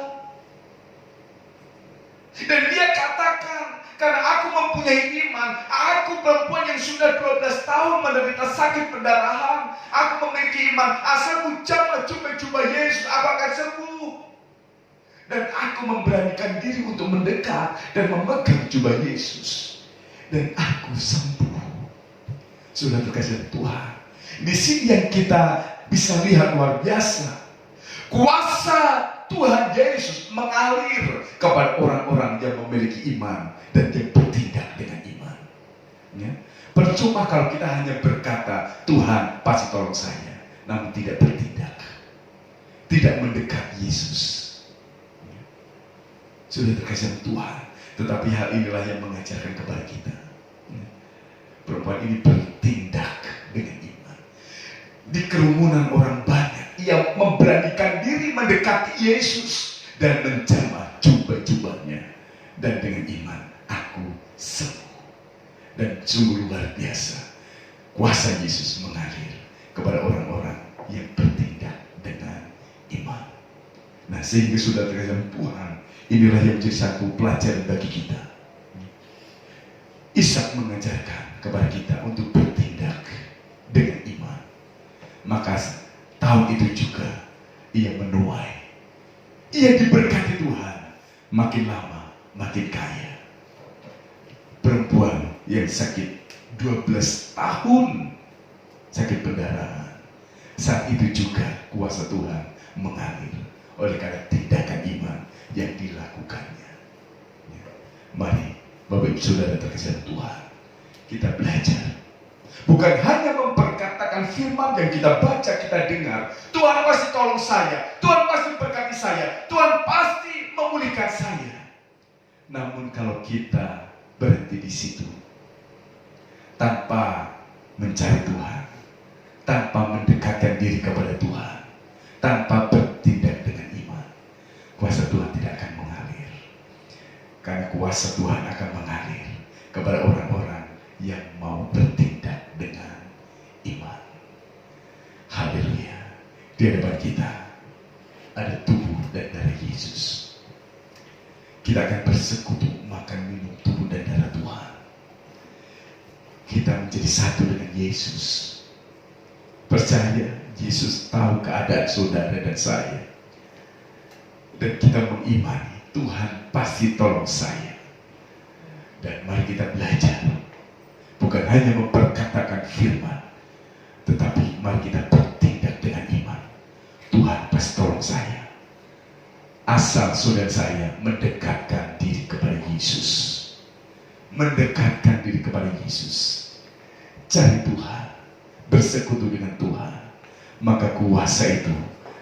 Dan dia katakan, karena aku mempunyai iman, aku perempuan yang sudah 12 tahun menderita sakit pendarahan, aku memiliki iman, asal ku jamah jubah Yesus, aku akan sembuh. Dan aku memberanikan diri untuk mendekat dan memegang jubah Yesus, dan aku sembuh. Sudah terkasih Tuhan. Di sini yang kita bisa lihat luar biasa, kuasa Tuhan Yesus mengalir kepada orang-orang yang memiliki iman dan yang bertindak dengan iman. Ya. Percuma kalau kita hanya berkata, Tuhan pasti tolong saya, namun tidak bertindak, tidak mendekat Yesus. Ya. Sudah terkasih Tuhan, tetapi hal inilah yang mengajarkan kepada kita. Ya. Perempuan ini bertindak dengan iman. Di kerumunan orang banyak, ia memberanikan diri mendekati Yesus dan menjamah jubah-jubahnya, dan dengan iman aku sembuh. Dan sungguh luar biasa kuasa Yesus mengalir kepada orang-orang yang bertindak dengan iman. Nah, sehingga sudah terkasih Tuhan, inilah yang menjadi satu pelajaran bagi kita. Ishak mengajarkan kepada kita untuk bertindak dengan iman. Maka tahun itu juga ia menuai, ia diberkati Tuhan, makin lama makin kaya. Perempuan yang sakit 12 tahun sakit pendarahan, saat itu juga kuasa Tuhan mengalir oleh karena tindakan iman yang dilakukannya. Mari Bapak Ibu Saudara terkasih Tuhan, kita belajar bukan hanya memperkatakan firman yang kita baca, kita dengar, Tuhan pasti tolong saya, Tuhan pasti berkati saya, Tuhan pasti memulihkan saya. Namun kalau kita berhenti di situ tanpa mencari Tuhan, tanpa mendekatkan diri kepada Tuhan, tanpa bertindak dengan iman, kuasa Tuhan tidak akan mengalir. Karena kuasa Tuhan akan mengalir kepada orang-orang yang mau bertindak dengan iman. Haleluya. Di hadapan kita ada tubuh dan darah Yesus. Kita akan bersekutu makan minum tubuh dan darah Tuhan. Kita menjadi satu dengan Yesus. Percaya Yesus tahu keadaan saudara dan saya. Dan kita mengimani Tuhan pasti tolong saya. Dan mari kita belajar, bukan hanya memperkatakan firman, tetapi mari kita bertindak dengan iman. Tuhan pasti tolong saya. Asal saudara saya mendekatkan diri kepada Yesus. Mendekatkan diri kepada Yesus. Cari Tuhan, bersekutu dengan Tuhan, maka kuasa itu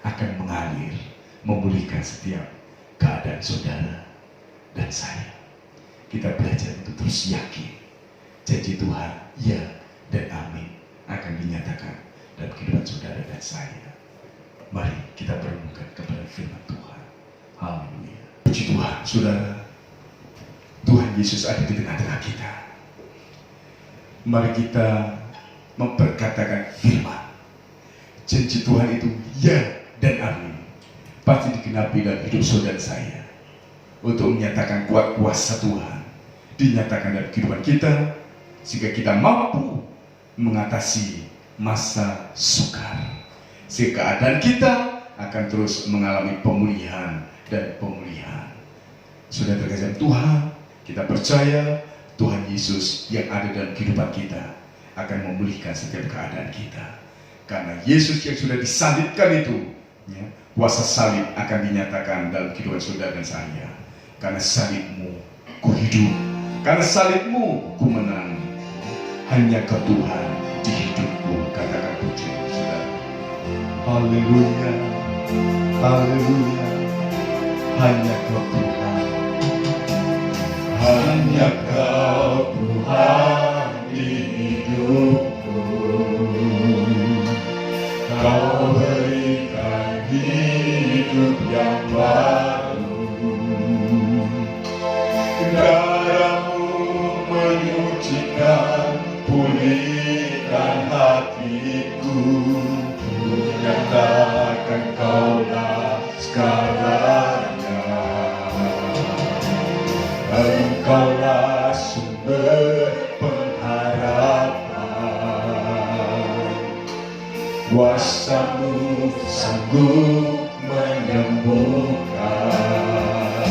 akan mengalir, memulihkan setiap keadaan saudara dan saya. Kita belajar untuk terus yakin janji Tuhan, ya dan amin, akan dinyatakan dalam kehidupan saudara dan saya. Mari kita merenungkan kepada firman Tuhan. Haleluya. Puji Tuhan, saudara. Tuhan Yesus ada di tengah-tengah kita. Mari kita memperkatakan firman. Janji Tuhan itu ya dan amin, pasti digenapi dalam hidup saudara saya. Untuk menyatakan kuat kuasa Tuhan dinyatakan dalam kehidupan kita, sehingga kita mampu mengatasi masa sukar, sehingga keadaan kita akan terus mengalami pemulihan dan pemulihan. Sudah terkasih Tuhan, kita percaya Tuhan Yesus yang ada dalam kehidupan kita akan memulihkan setiap keadaan kita. Karena Yesus yang sudah disalibkan itu, ya, kuasa salib akan dinyatakan dalam kehidupan saudara dan saya. Karena salibmu ku hidup, karena salibmu ku menang. Hanya kau Tuhan di hidupku, katakan puji saudara. Haleluya, haleluya. Hanya kau Tuhan, hanya kau Tuhan di hidupku. Kau berikan hidup yang baru. Darahmu menyucikan, pulihkan hatiku. Nyatakan kaulah segalanya. Engkaulah sumber pengharapan. Kuasa-Mu sanggup menyembuhkan.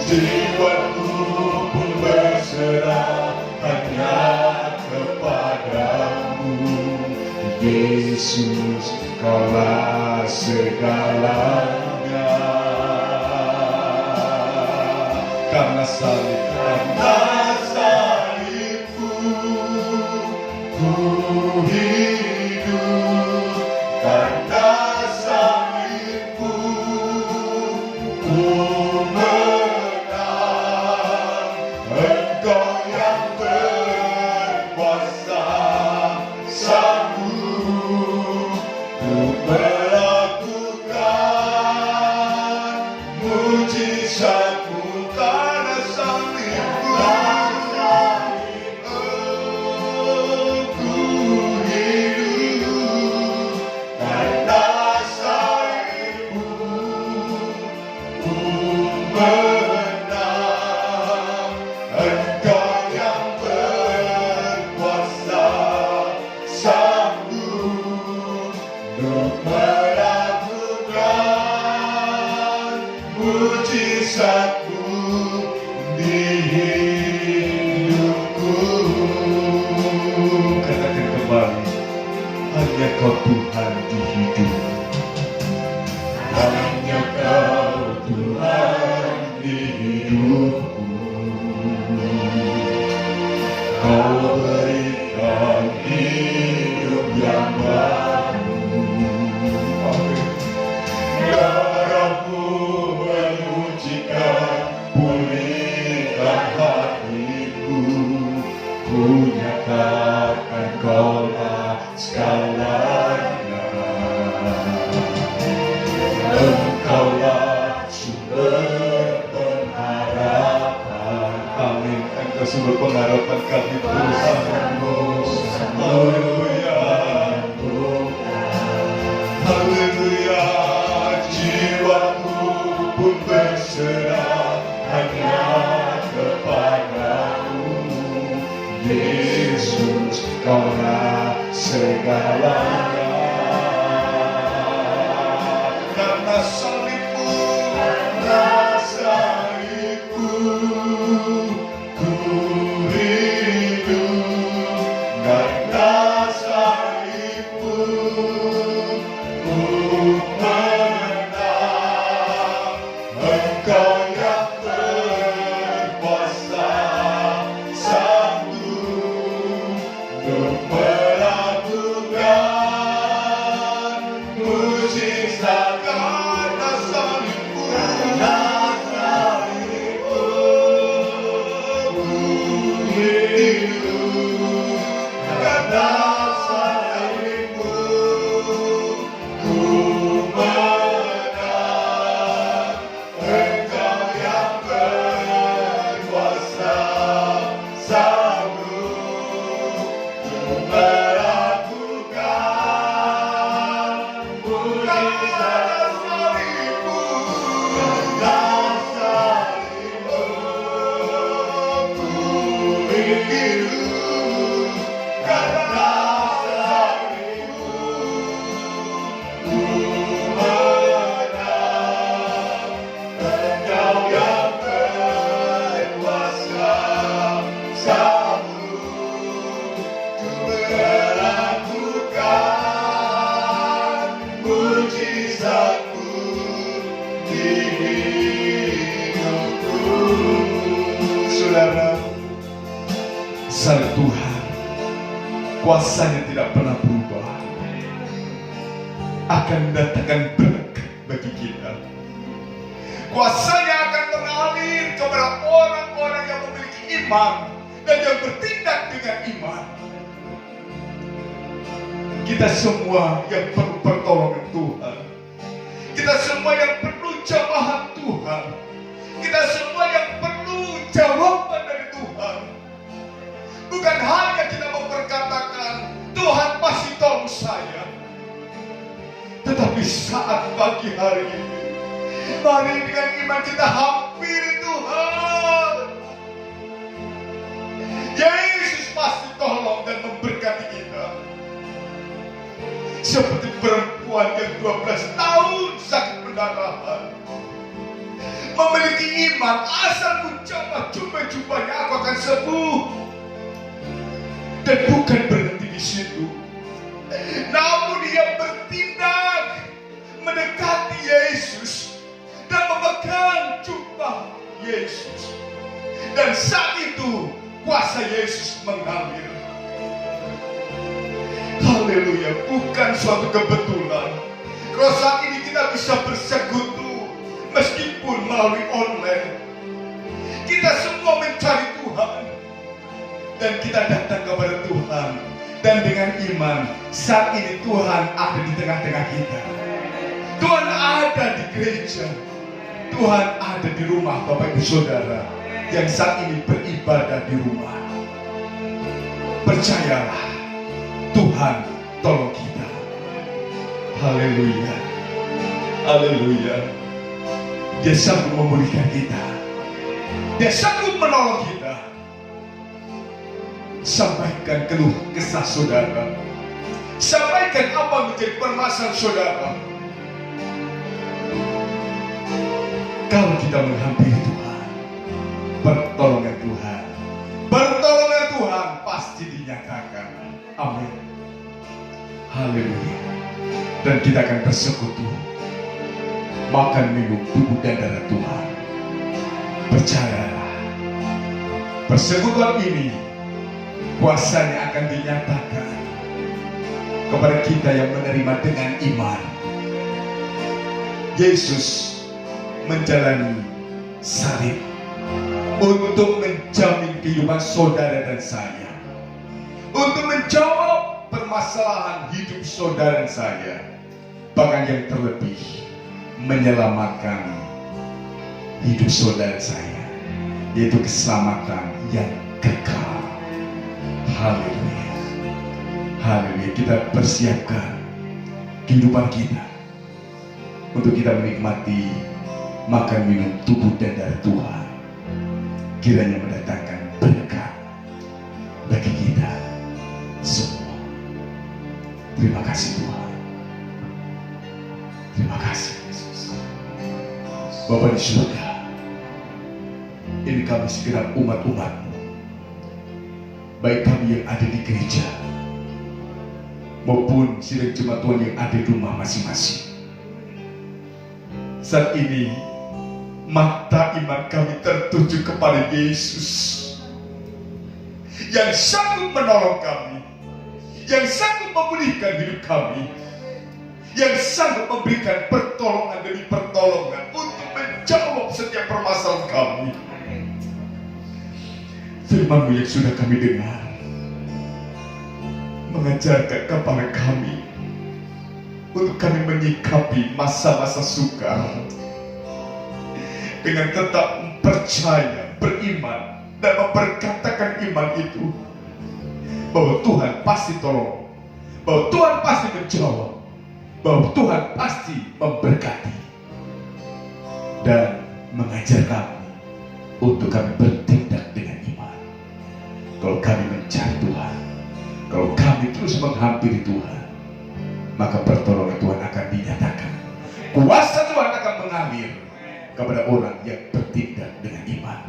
Jiwaku pun berserah hanya kepadamu. Yesus, Kaulah segalanya. Karena salibku ku hidup. Karena salibku ku menang. Engkau yang berkuasa sanggup ku melakukan Kau berikan hidup yang baru. Amin. Darahmu menyucikan, pulihkan hatiku. Ku nyatakan Kaulah segalanya. Engkaulah sumber pengharapan. Amin. Engkau sumber pengharapan kami, Tuhan. Haleluya. Haleluya. Jiwaku pun berserah hanya kepadamu. Yesus, Kaulah segalanya. Karena salibmu, ku hidup. Karena salibmu, ku menang. Engkau yang berkuasa, sanggup untuk melakukan mujizat. Karena salibmu, ku hidup. Karena salibmu, ku menang. Engkau yang berkuasa, sanggup untuk melakukan mujizat. Salibmu, karena salibmu, ku hidup. Karena salibmu, ku menang. Engkau yang berkuasa, sanggup untuk melakukan mujizat-Mu di hidupku. Saudara, salib Tuhan, kuasanya tidak pernah berubah, akan mendatangkan berkat bagi kita. Kuasanya akan mengalir kepada orang-orang yang memiliki iman dan yang bertindak dengan iman. Kita semua yang perlu pertolongan Tuhan, kita semua yang perlu jamahan Tuhan, kita semua yang perlu jawaban dari Tuhan. Bukan hanya kita memperkatakan Tuhan pasti tolong saya, tetapi saat pagi hari ini, mari dengan iman kita hampiri Tuhan. Yesus pasti tolong dan memberkati kita. Seperti perempuan yang 12 tahun sakit pendarahan, memiliki iman, asal ku jumpa-jumpanya aku akan sembuh. Dan bukan berhenti di situ, namun dia bertindak mendekati Yesus dan memegang jubah Yesus. Dan saat itu kuasa Yesus mengalir. Haleluya, bukan suatu kebetulan kalau saat ini kita bisa bersekutu meskipun melalui online. Kita semua mencari Tuhan dan kita datang kepada Tuhan, dan dengan iman saat ini Tuhan ada di tengah-tengah kita. Tuhan ada di gereja, Tuhan ada di rumah Bapak Ibu Saudara yang saat ini beribadah di rumah. Percayalah, Tuhan tolong kita. Haleluya, haleluya. Dia sanggup memulihkan kita, Dia sanggup menolong kita. Sampaikan keluh kesah saudara, sampaikan apa menjadi permasalahan saudara. Kalau kita menghampiri Tuhan, pertolongan Tuhan pasti dinyatakan. Amin. Haleluya. Dan kita akan bersekutu, makan minum tubuh dan darah Tuhan. Percayalah, persekutuan ini kuasanya akan dinyatakan kepada kita yang menerima dengan iman. Yesus menjalani salib untuk menjamin kehidupan saudara dan saya, untuk menjawab permasalahan hidup saudara dan saya, bahkan yang terlebih menyelamatkan hidup saudara saya, yaitu keselamatan yang kekal. Haleluya, haleluya. Kita persiapkan kehidupan kita untuk kita menikmati makan minum tubuh dan darah Tuhan, kiranya mendatangkan berkat bagi kita semua. Terima kasih Tuhan, terima kasih Yesus. Bapa di surga, ini kami segenap umat-umat-Mu, baik kami yang ada di gereja maupun sidang jemaat Tuhan yang ada di rumah masing-masing. Saat ini mata iman kami tertuju kepada Yesus yang sanggup menolong kami, yang sanggup memulihkan hidup kami, yang sanggup memberikan pertolongan demi pertolongan untuk menjawab setiap permasalahan kami. Firman-Mu yang sudah kami dengar mengajarkan kepada kami untuk kami menyikapi masa-masa sukar dengan tetap percaya, beriman, dan memperkatakan iman itu bahwa Tuhan pasti tolong, bahwa Tuhan pasti menjawab, bahwa Tuhan pasti memberkati, dan mengajar kami untuk kami bertindak dengan iman. Kalau kami mencari Tuhan, kalau kami terus menghampiri Tuhan, maka pertolongan Tuhan akan dinyatakan. Kuasa Tuhan akan mengalir kepada orang yang bertindak dengan iman.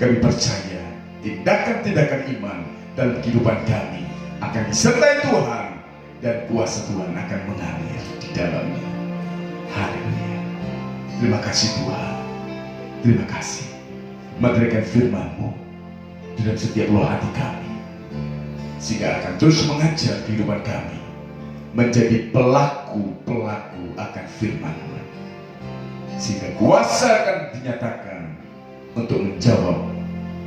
Kami percaya tindakan-tindakan iman dalam kehidupan kami akan disertai Tuhan, dan kuasa Tuhan akan mengalir di dalamnya. Haleluya. Terima kasih Tuhan. Terima kasih. Menerangkan firman-Mu di dalam setiap lubuk hati kami, sehingga akan terus mengajar kehidupan kami menjadi pelaku-pelaku akan firman-Mu, sehingga kuasa akan dinyatakan untuk menjawab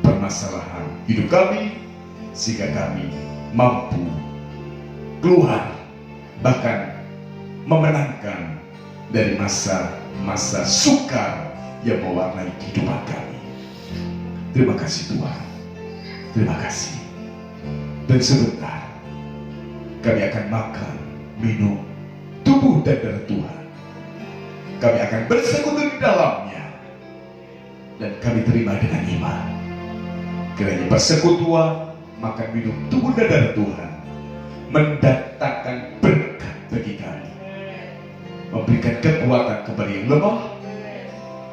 permasalahan hidup kami, sehingga kami mampu keluar, bahkan memenangkan dari masa-masa sukar yang mewarnai kehidupan kami. Terima kasih Tuhan, terima kasih. Dan sebentar kami akan makan, minum tubuh dan darah Tuhan. Kami akan bersekutu di dalamnya, dan kami terima dengan iman. Kiranya persekutuan, makan minum tubuh dan darah Tuhan mendatangkan berkat bagi kami, memberikan kekuatan kepada yang lemah,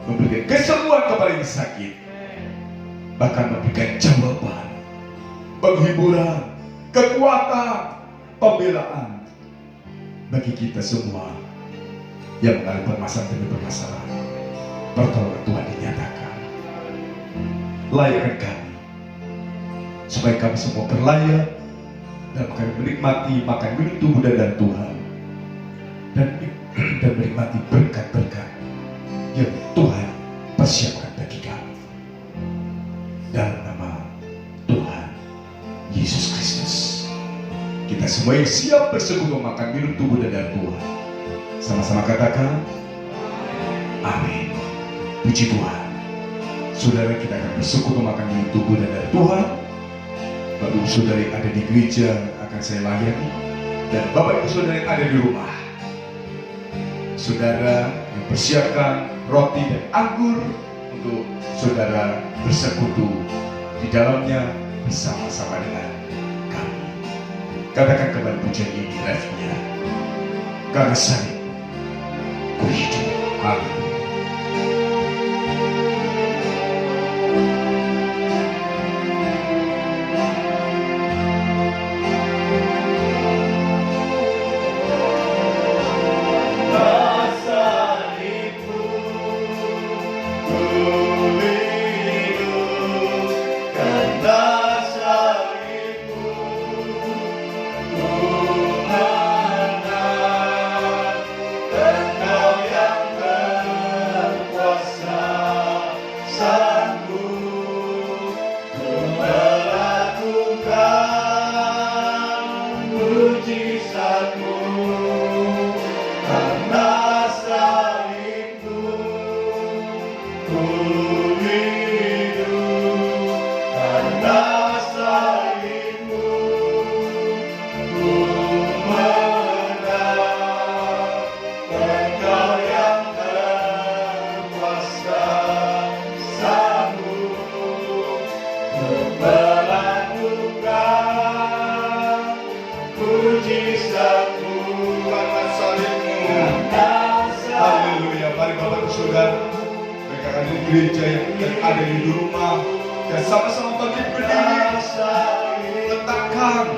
memberikan kesembuhan kepada yang sakit, bahkan memberikan jawaban, penghiburan, kekuatan, pembelaan bagi kita semua yang mengalami permasalahan demi permasalahan. Pertolongan Tuhan dinyatakan. Layakkan kami supaya kami semua berlayak dan kami menikmati makan minum tubuh dan darah Tuhan, dan menikmati berkat-berkat yang Tuhan persiapkan bagi kami. Dalam nama Tuhan Yesus Kristus, kita semua yang siap bersekutu makan minum tubuh dan darah Tuhan, sama-sama katakan amin. Puji Tuhan. Saudara, kita akan bersekutu makan minum tubuh dan darah Tuhan. Bapak Ibu Saudara yang ada di gereja akan saya layani, dan Bapak Ibu Saudara yang ada di rumah, saudara yang persiapkan roti dan anggur untuk saudara bersekutu di dalamnya bersama-sama dengan kami. Katakan kembali pujian ini refnya, karena saya ku hidup. Haleluya. Karena salibmu di gereja yang ada di rumah, dan sama-sama bangkit berdiri, letakkan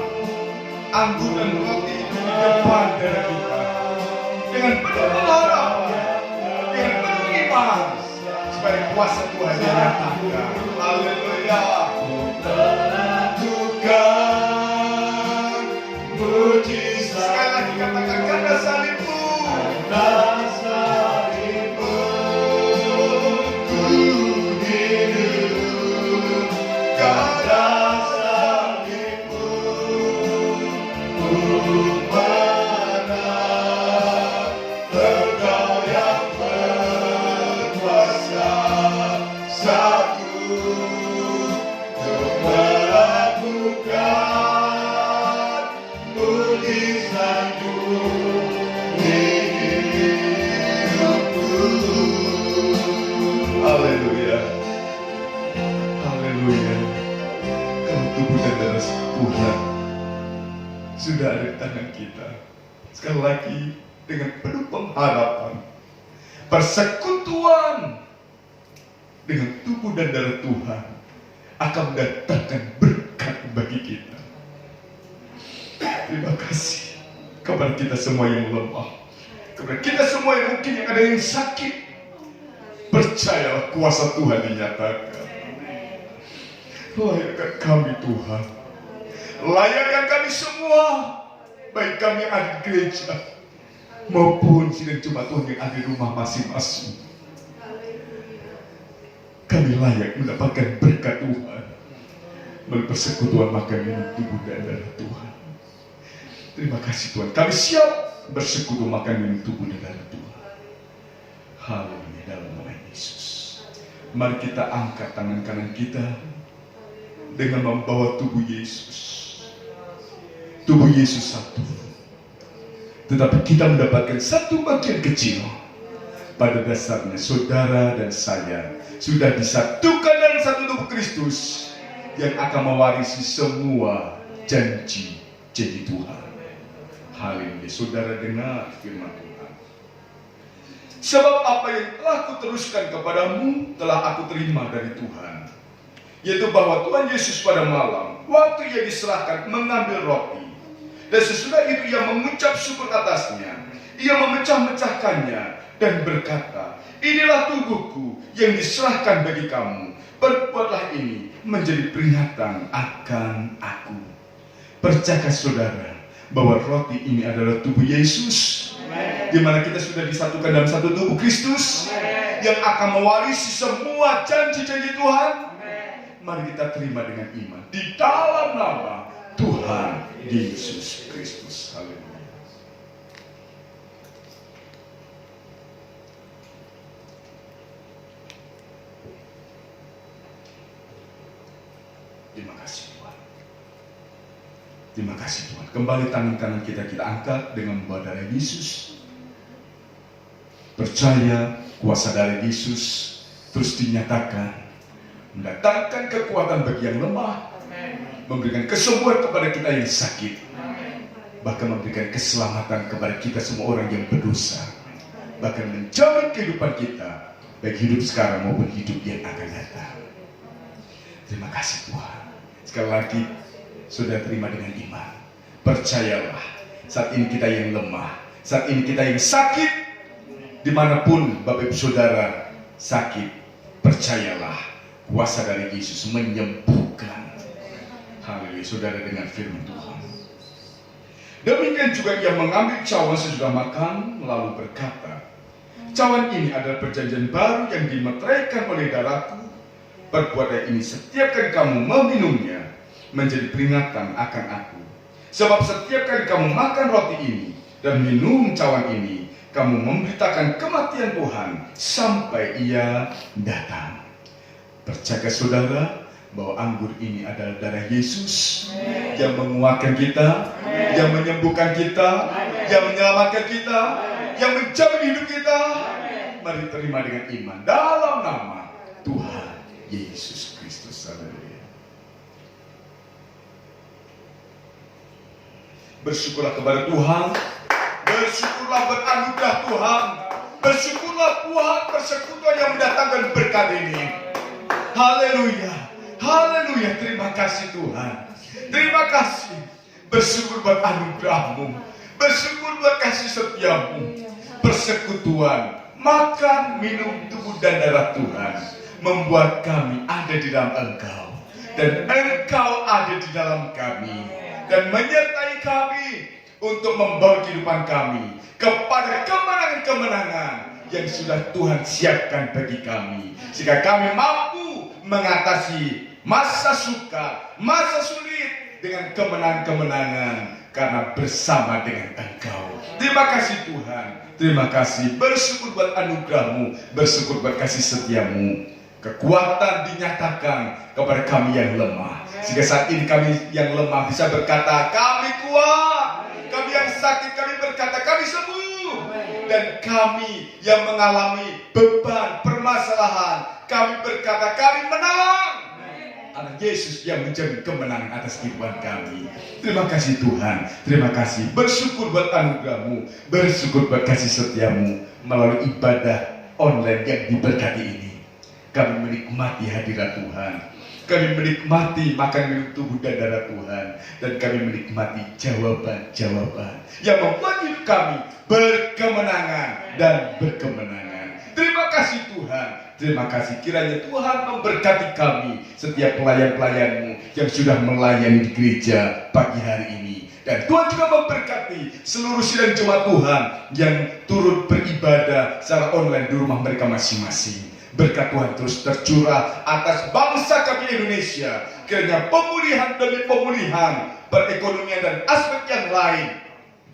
anggur dan roti itu di depan darah kita dengan penuh pengharapan, dengan penuh iman, supaya kuasa Tuhan dinyatakan. Haleluya. Melakukan mujizat. Sekali lagi katakan, karena salibmu, ku hidup. Karena salibmu, ku menang. Engkau yang berkuasa, satu untuk melakukan mujizat-Mu di hidupku. Haleluya. Haleluya. Kalau tubuh dan darah Tuhan sudah ada di tangan kita, sekali lagi dengan penuh pengharapan, persekutuan dengan tubuh dan darah Tuhan akan mendatangkan berkat bagi kita. Terima kasih kepada kita semua yang lemah, kepada kita semua yang mungkin yang ada yang sakit. Percayalah kuasa Tuhan dinyatakan. Layakkan kami Tuhan, layakkan kami semua, baik kami yang ada di gereja maupun sidang jemaat Tuhan yang ada di rumah masing-masing. Kami layak mendapatkan berkat Tuhan melalui persekutuan makan minum tubuh dan darah Tuhan. Terima kasih Tuhan, kami siap bersekutu makan minum tubuh dan darah Tuhan. Haleluya, dalam nama Yesus. Mari kita angkat tangan kanan kita dengan membawa tubuh Yesus. Tubuh Yesus satu, tetapi kita mendapatkan satu bagian kecil. Pada dasarnya saudara dan saya sudah disatukan dalam satu tubuh Kristus yang akan mewarisi semua janji-janji Tuhan. Haleluya. Saudara dengar firman Tuhan. Sebab apa yang telah kuteruskan kepadamu telah aku terima dari Tuhan, yaitu bahwa Tuhan Yesus pada malam waktu ia diserahkan mengambil roti, dan sesudah itu ia mengucap syukur atasnya, ia memecah-mecahkannya dan berkata, inilah tubuhku yang diserahkan bagi kamu, perbuatlah ini menjadi peringatan akan aku. Percaya saudara bahwa roti ini adalah tubuh Yesus, di mana kita sudah disatukan dalam satu tubuh Kristus yang akan mewarisi semua janji-janji Tuhan. Mari kita terima dengan iman di dalam nama Tuhan Yesus Kristus. Haleluya. Terima kasih Tuhan. Terima kasih Tuhan. Kembali tangan kanan kita angkat dengan membawa darah Yesus. Percaya kuasa darah Yesus terus dinyatakan, mendatangkan kekuatan bagi yang lemah, memberikan kesembuhan kepada kita yang sakit, bahkan memberikan keselamatan kepada kita semua orang yang berdosa, bahkan menjamin kehidupan kita, baik hidup sekarang maupun hidup yang akan datang. Terima kasih Tuhan. Sekali lagi, sudah terima dengan iman. Percayalah, saat ini kita yang lemah, saat ini kita yang sakit, dimanapun Bapak Ibu Saudara sakit, percayalah kuasa dari Yesus menyembuhkan. Haleluya. Saudara dengan firman Tuhan. Demikian juga ia mengambil cawan sesudah makan, lalu berkata, cawan ini adalah perjanjian baru yang dimeteraikan oleh darahku. Perbuatlah ini setiap kali kamu meminumnya menjadi peringatan akan aku. Sebab setiap kali kamu makan roti ini dan minum cawan ini, kamu memberitakan kematian Tuhan sampai ia datang. Percaya saudara bahwa anggur ini adalah darah Yesus yang menguatkan kita, yang menyembuhkan kita, yang menyelamatkan kita, yang menjamin hidup kita. Mari terima dengan iman dalam nama Tuhan Yesus Kristus. Haleluya. Bersyukurlah kepada Tuhan, bersyukurlah beranugerah Tuhan, Bersyukurlah Tuhan, persekutuan yang mendatangkan berkat ini. Haleluya, haleluya. Terima kasih Tuhan. Terima kasih. Bersyukur buat anugerah-Mu, bersyukur buat kasih setia-Mu. Persekutuan, makan, minum tubuh dan darah Tuhan membuat kami ada di dalam Engkau, dan Engkau ada di dalam kami, dan menyertai kami untuk membawa kehidupan kami kepada kemenangan-kemenangan yang sudah Tuhan siapkan bagi kami, sehingga kami mampu mengatasi masa sukar, masa sulit dengan kemenangan-kemenangan karena bersama dengan Engkau. Terima kasih Tuhan, terima kasih. Bersyukur buat anugerah-Mu, bersyukur buat kasih setia-Mu. Kekuatan dinyatakan kepada kami yang lemah, sehingga saat ini kami yang lemah bisa berkata kami kuat. Kami yang sakit kami berkata kami sembuh. Dan kami yang mengalami beban, permasalahan, kami berkata kami menang. Karena Yesus yang menjamin kemenangan atas kehidupan kami. Terima kasih Tuhan, terima kasih. Bersyukur buat anugerah-Mu, bersyukur buat kasih setia-Mu melalui ibadah online yang diberkati ini. Kami menikmati hadirat Tuhan, kami menikmati makan minum tubuh dan darah Tuhan, dan kami menikmati jawaban-jawaban yang membuat hidup kami berkemenangan dan berkemenangan. Terima kasih Tuhan, terima kasih. Kiranya Tuhan memberkati kami, setiap pelayan-pelayan-Mu yang sudah melayani di gereja pagi hari ini. Dan Tuhan juga memberkati seluruh sidang jemaat Tuhan yang turut beribadah secara online di rumah mereka masing-masing. Berkat Tuhan terus tercurah atas bangsa kami Indonesia. Kiranya pemulihan demi pemulihan, perekonomian dan aspek yang lain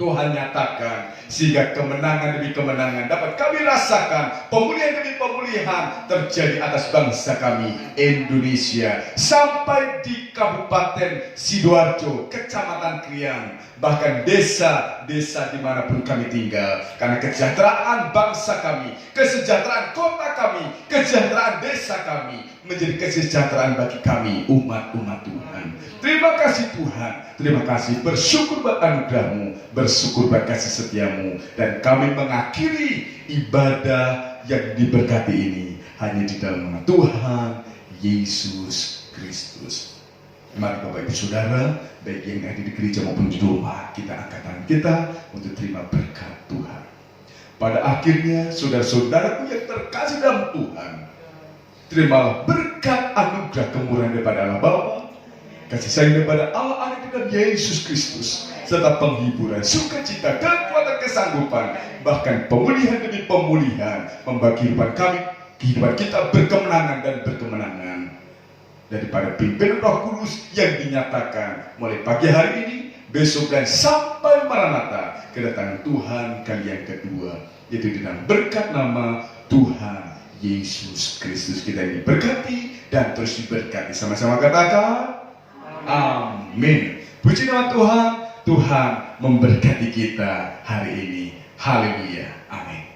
Tuhan nyatakan, sehingga kemenangan demi kemenangan dapat kami rasakan. Pemulihan demi pemulihan terjadi atas bangsa kami Indonesia, sampai di Kabupaten Sidoarjo, Kecamatan Krian, bahkan desa-desa dimanapun kami tinggal. Karena kesejahteraan bangsa kami, kesejahteraan kota kami, kesejahteraan desa kami menjadi kesejahteraan bagi kami umat-umat Tuhan. Terima kasih Tuhan, terima kasih. Bersyukur buat anugerah-Mu, bersyukur buat kasih setia-Mu, dan kami mengakhiri ibadah yang diberkati ini hanya di dalam nama Tuhan Yesus Kristus. Mari Bapak Ibu Saudara, baik yang ada di gereja maupun di rumah, kita angkat tangan kita untuk terima berkat Tuhan. Pada akhirnya, saudara-saudaraku yang terkasih dalam Tuhan, terimalah berkat anugerah kemurahan daripada Allah Bapa, kasih sayang daripada Allah Anak dan Yesus Kristus, serta penghiburan, sukacita, kekuatan, kesanggupan, bahkan pemulihan demi pemulihan membagi kehidupan kami, kehidupan kita berkemenangan dan berkemenangan daripada pimpinan Roh Kudus yang dinyatakan mulai pagi hari ini, besok dan sampai Maranatha, kedatangan Tuhan kali yang kedua, yaitu dengan berkat nama Tuhan Yesus Kristus. Kita ini berkati dan terus diberkati. Sama-sama katakan amin. Puji nama Tuhan, Tuhan memberkati kita hari ini. Haleluya, amin.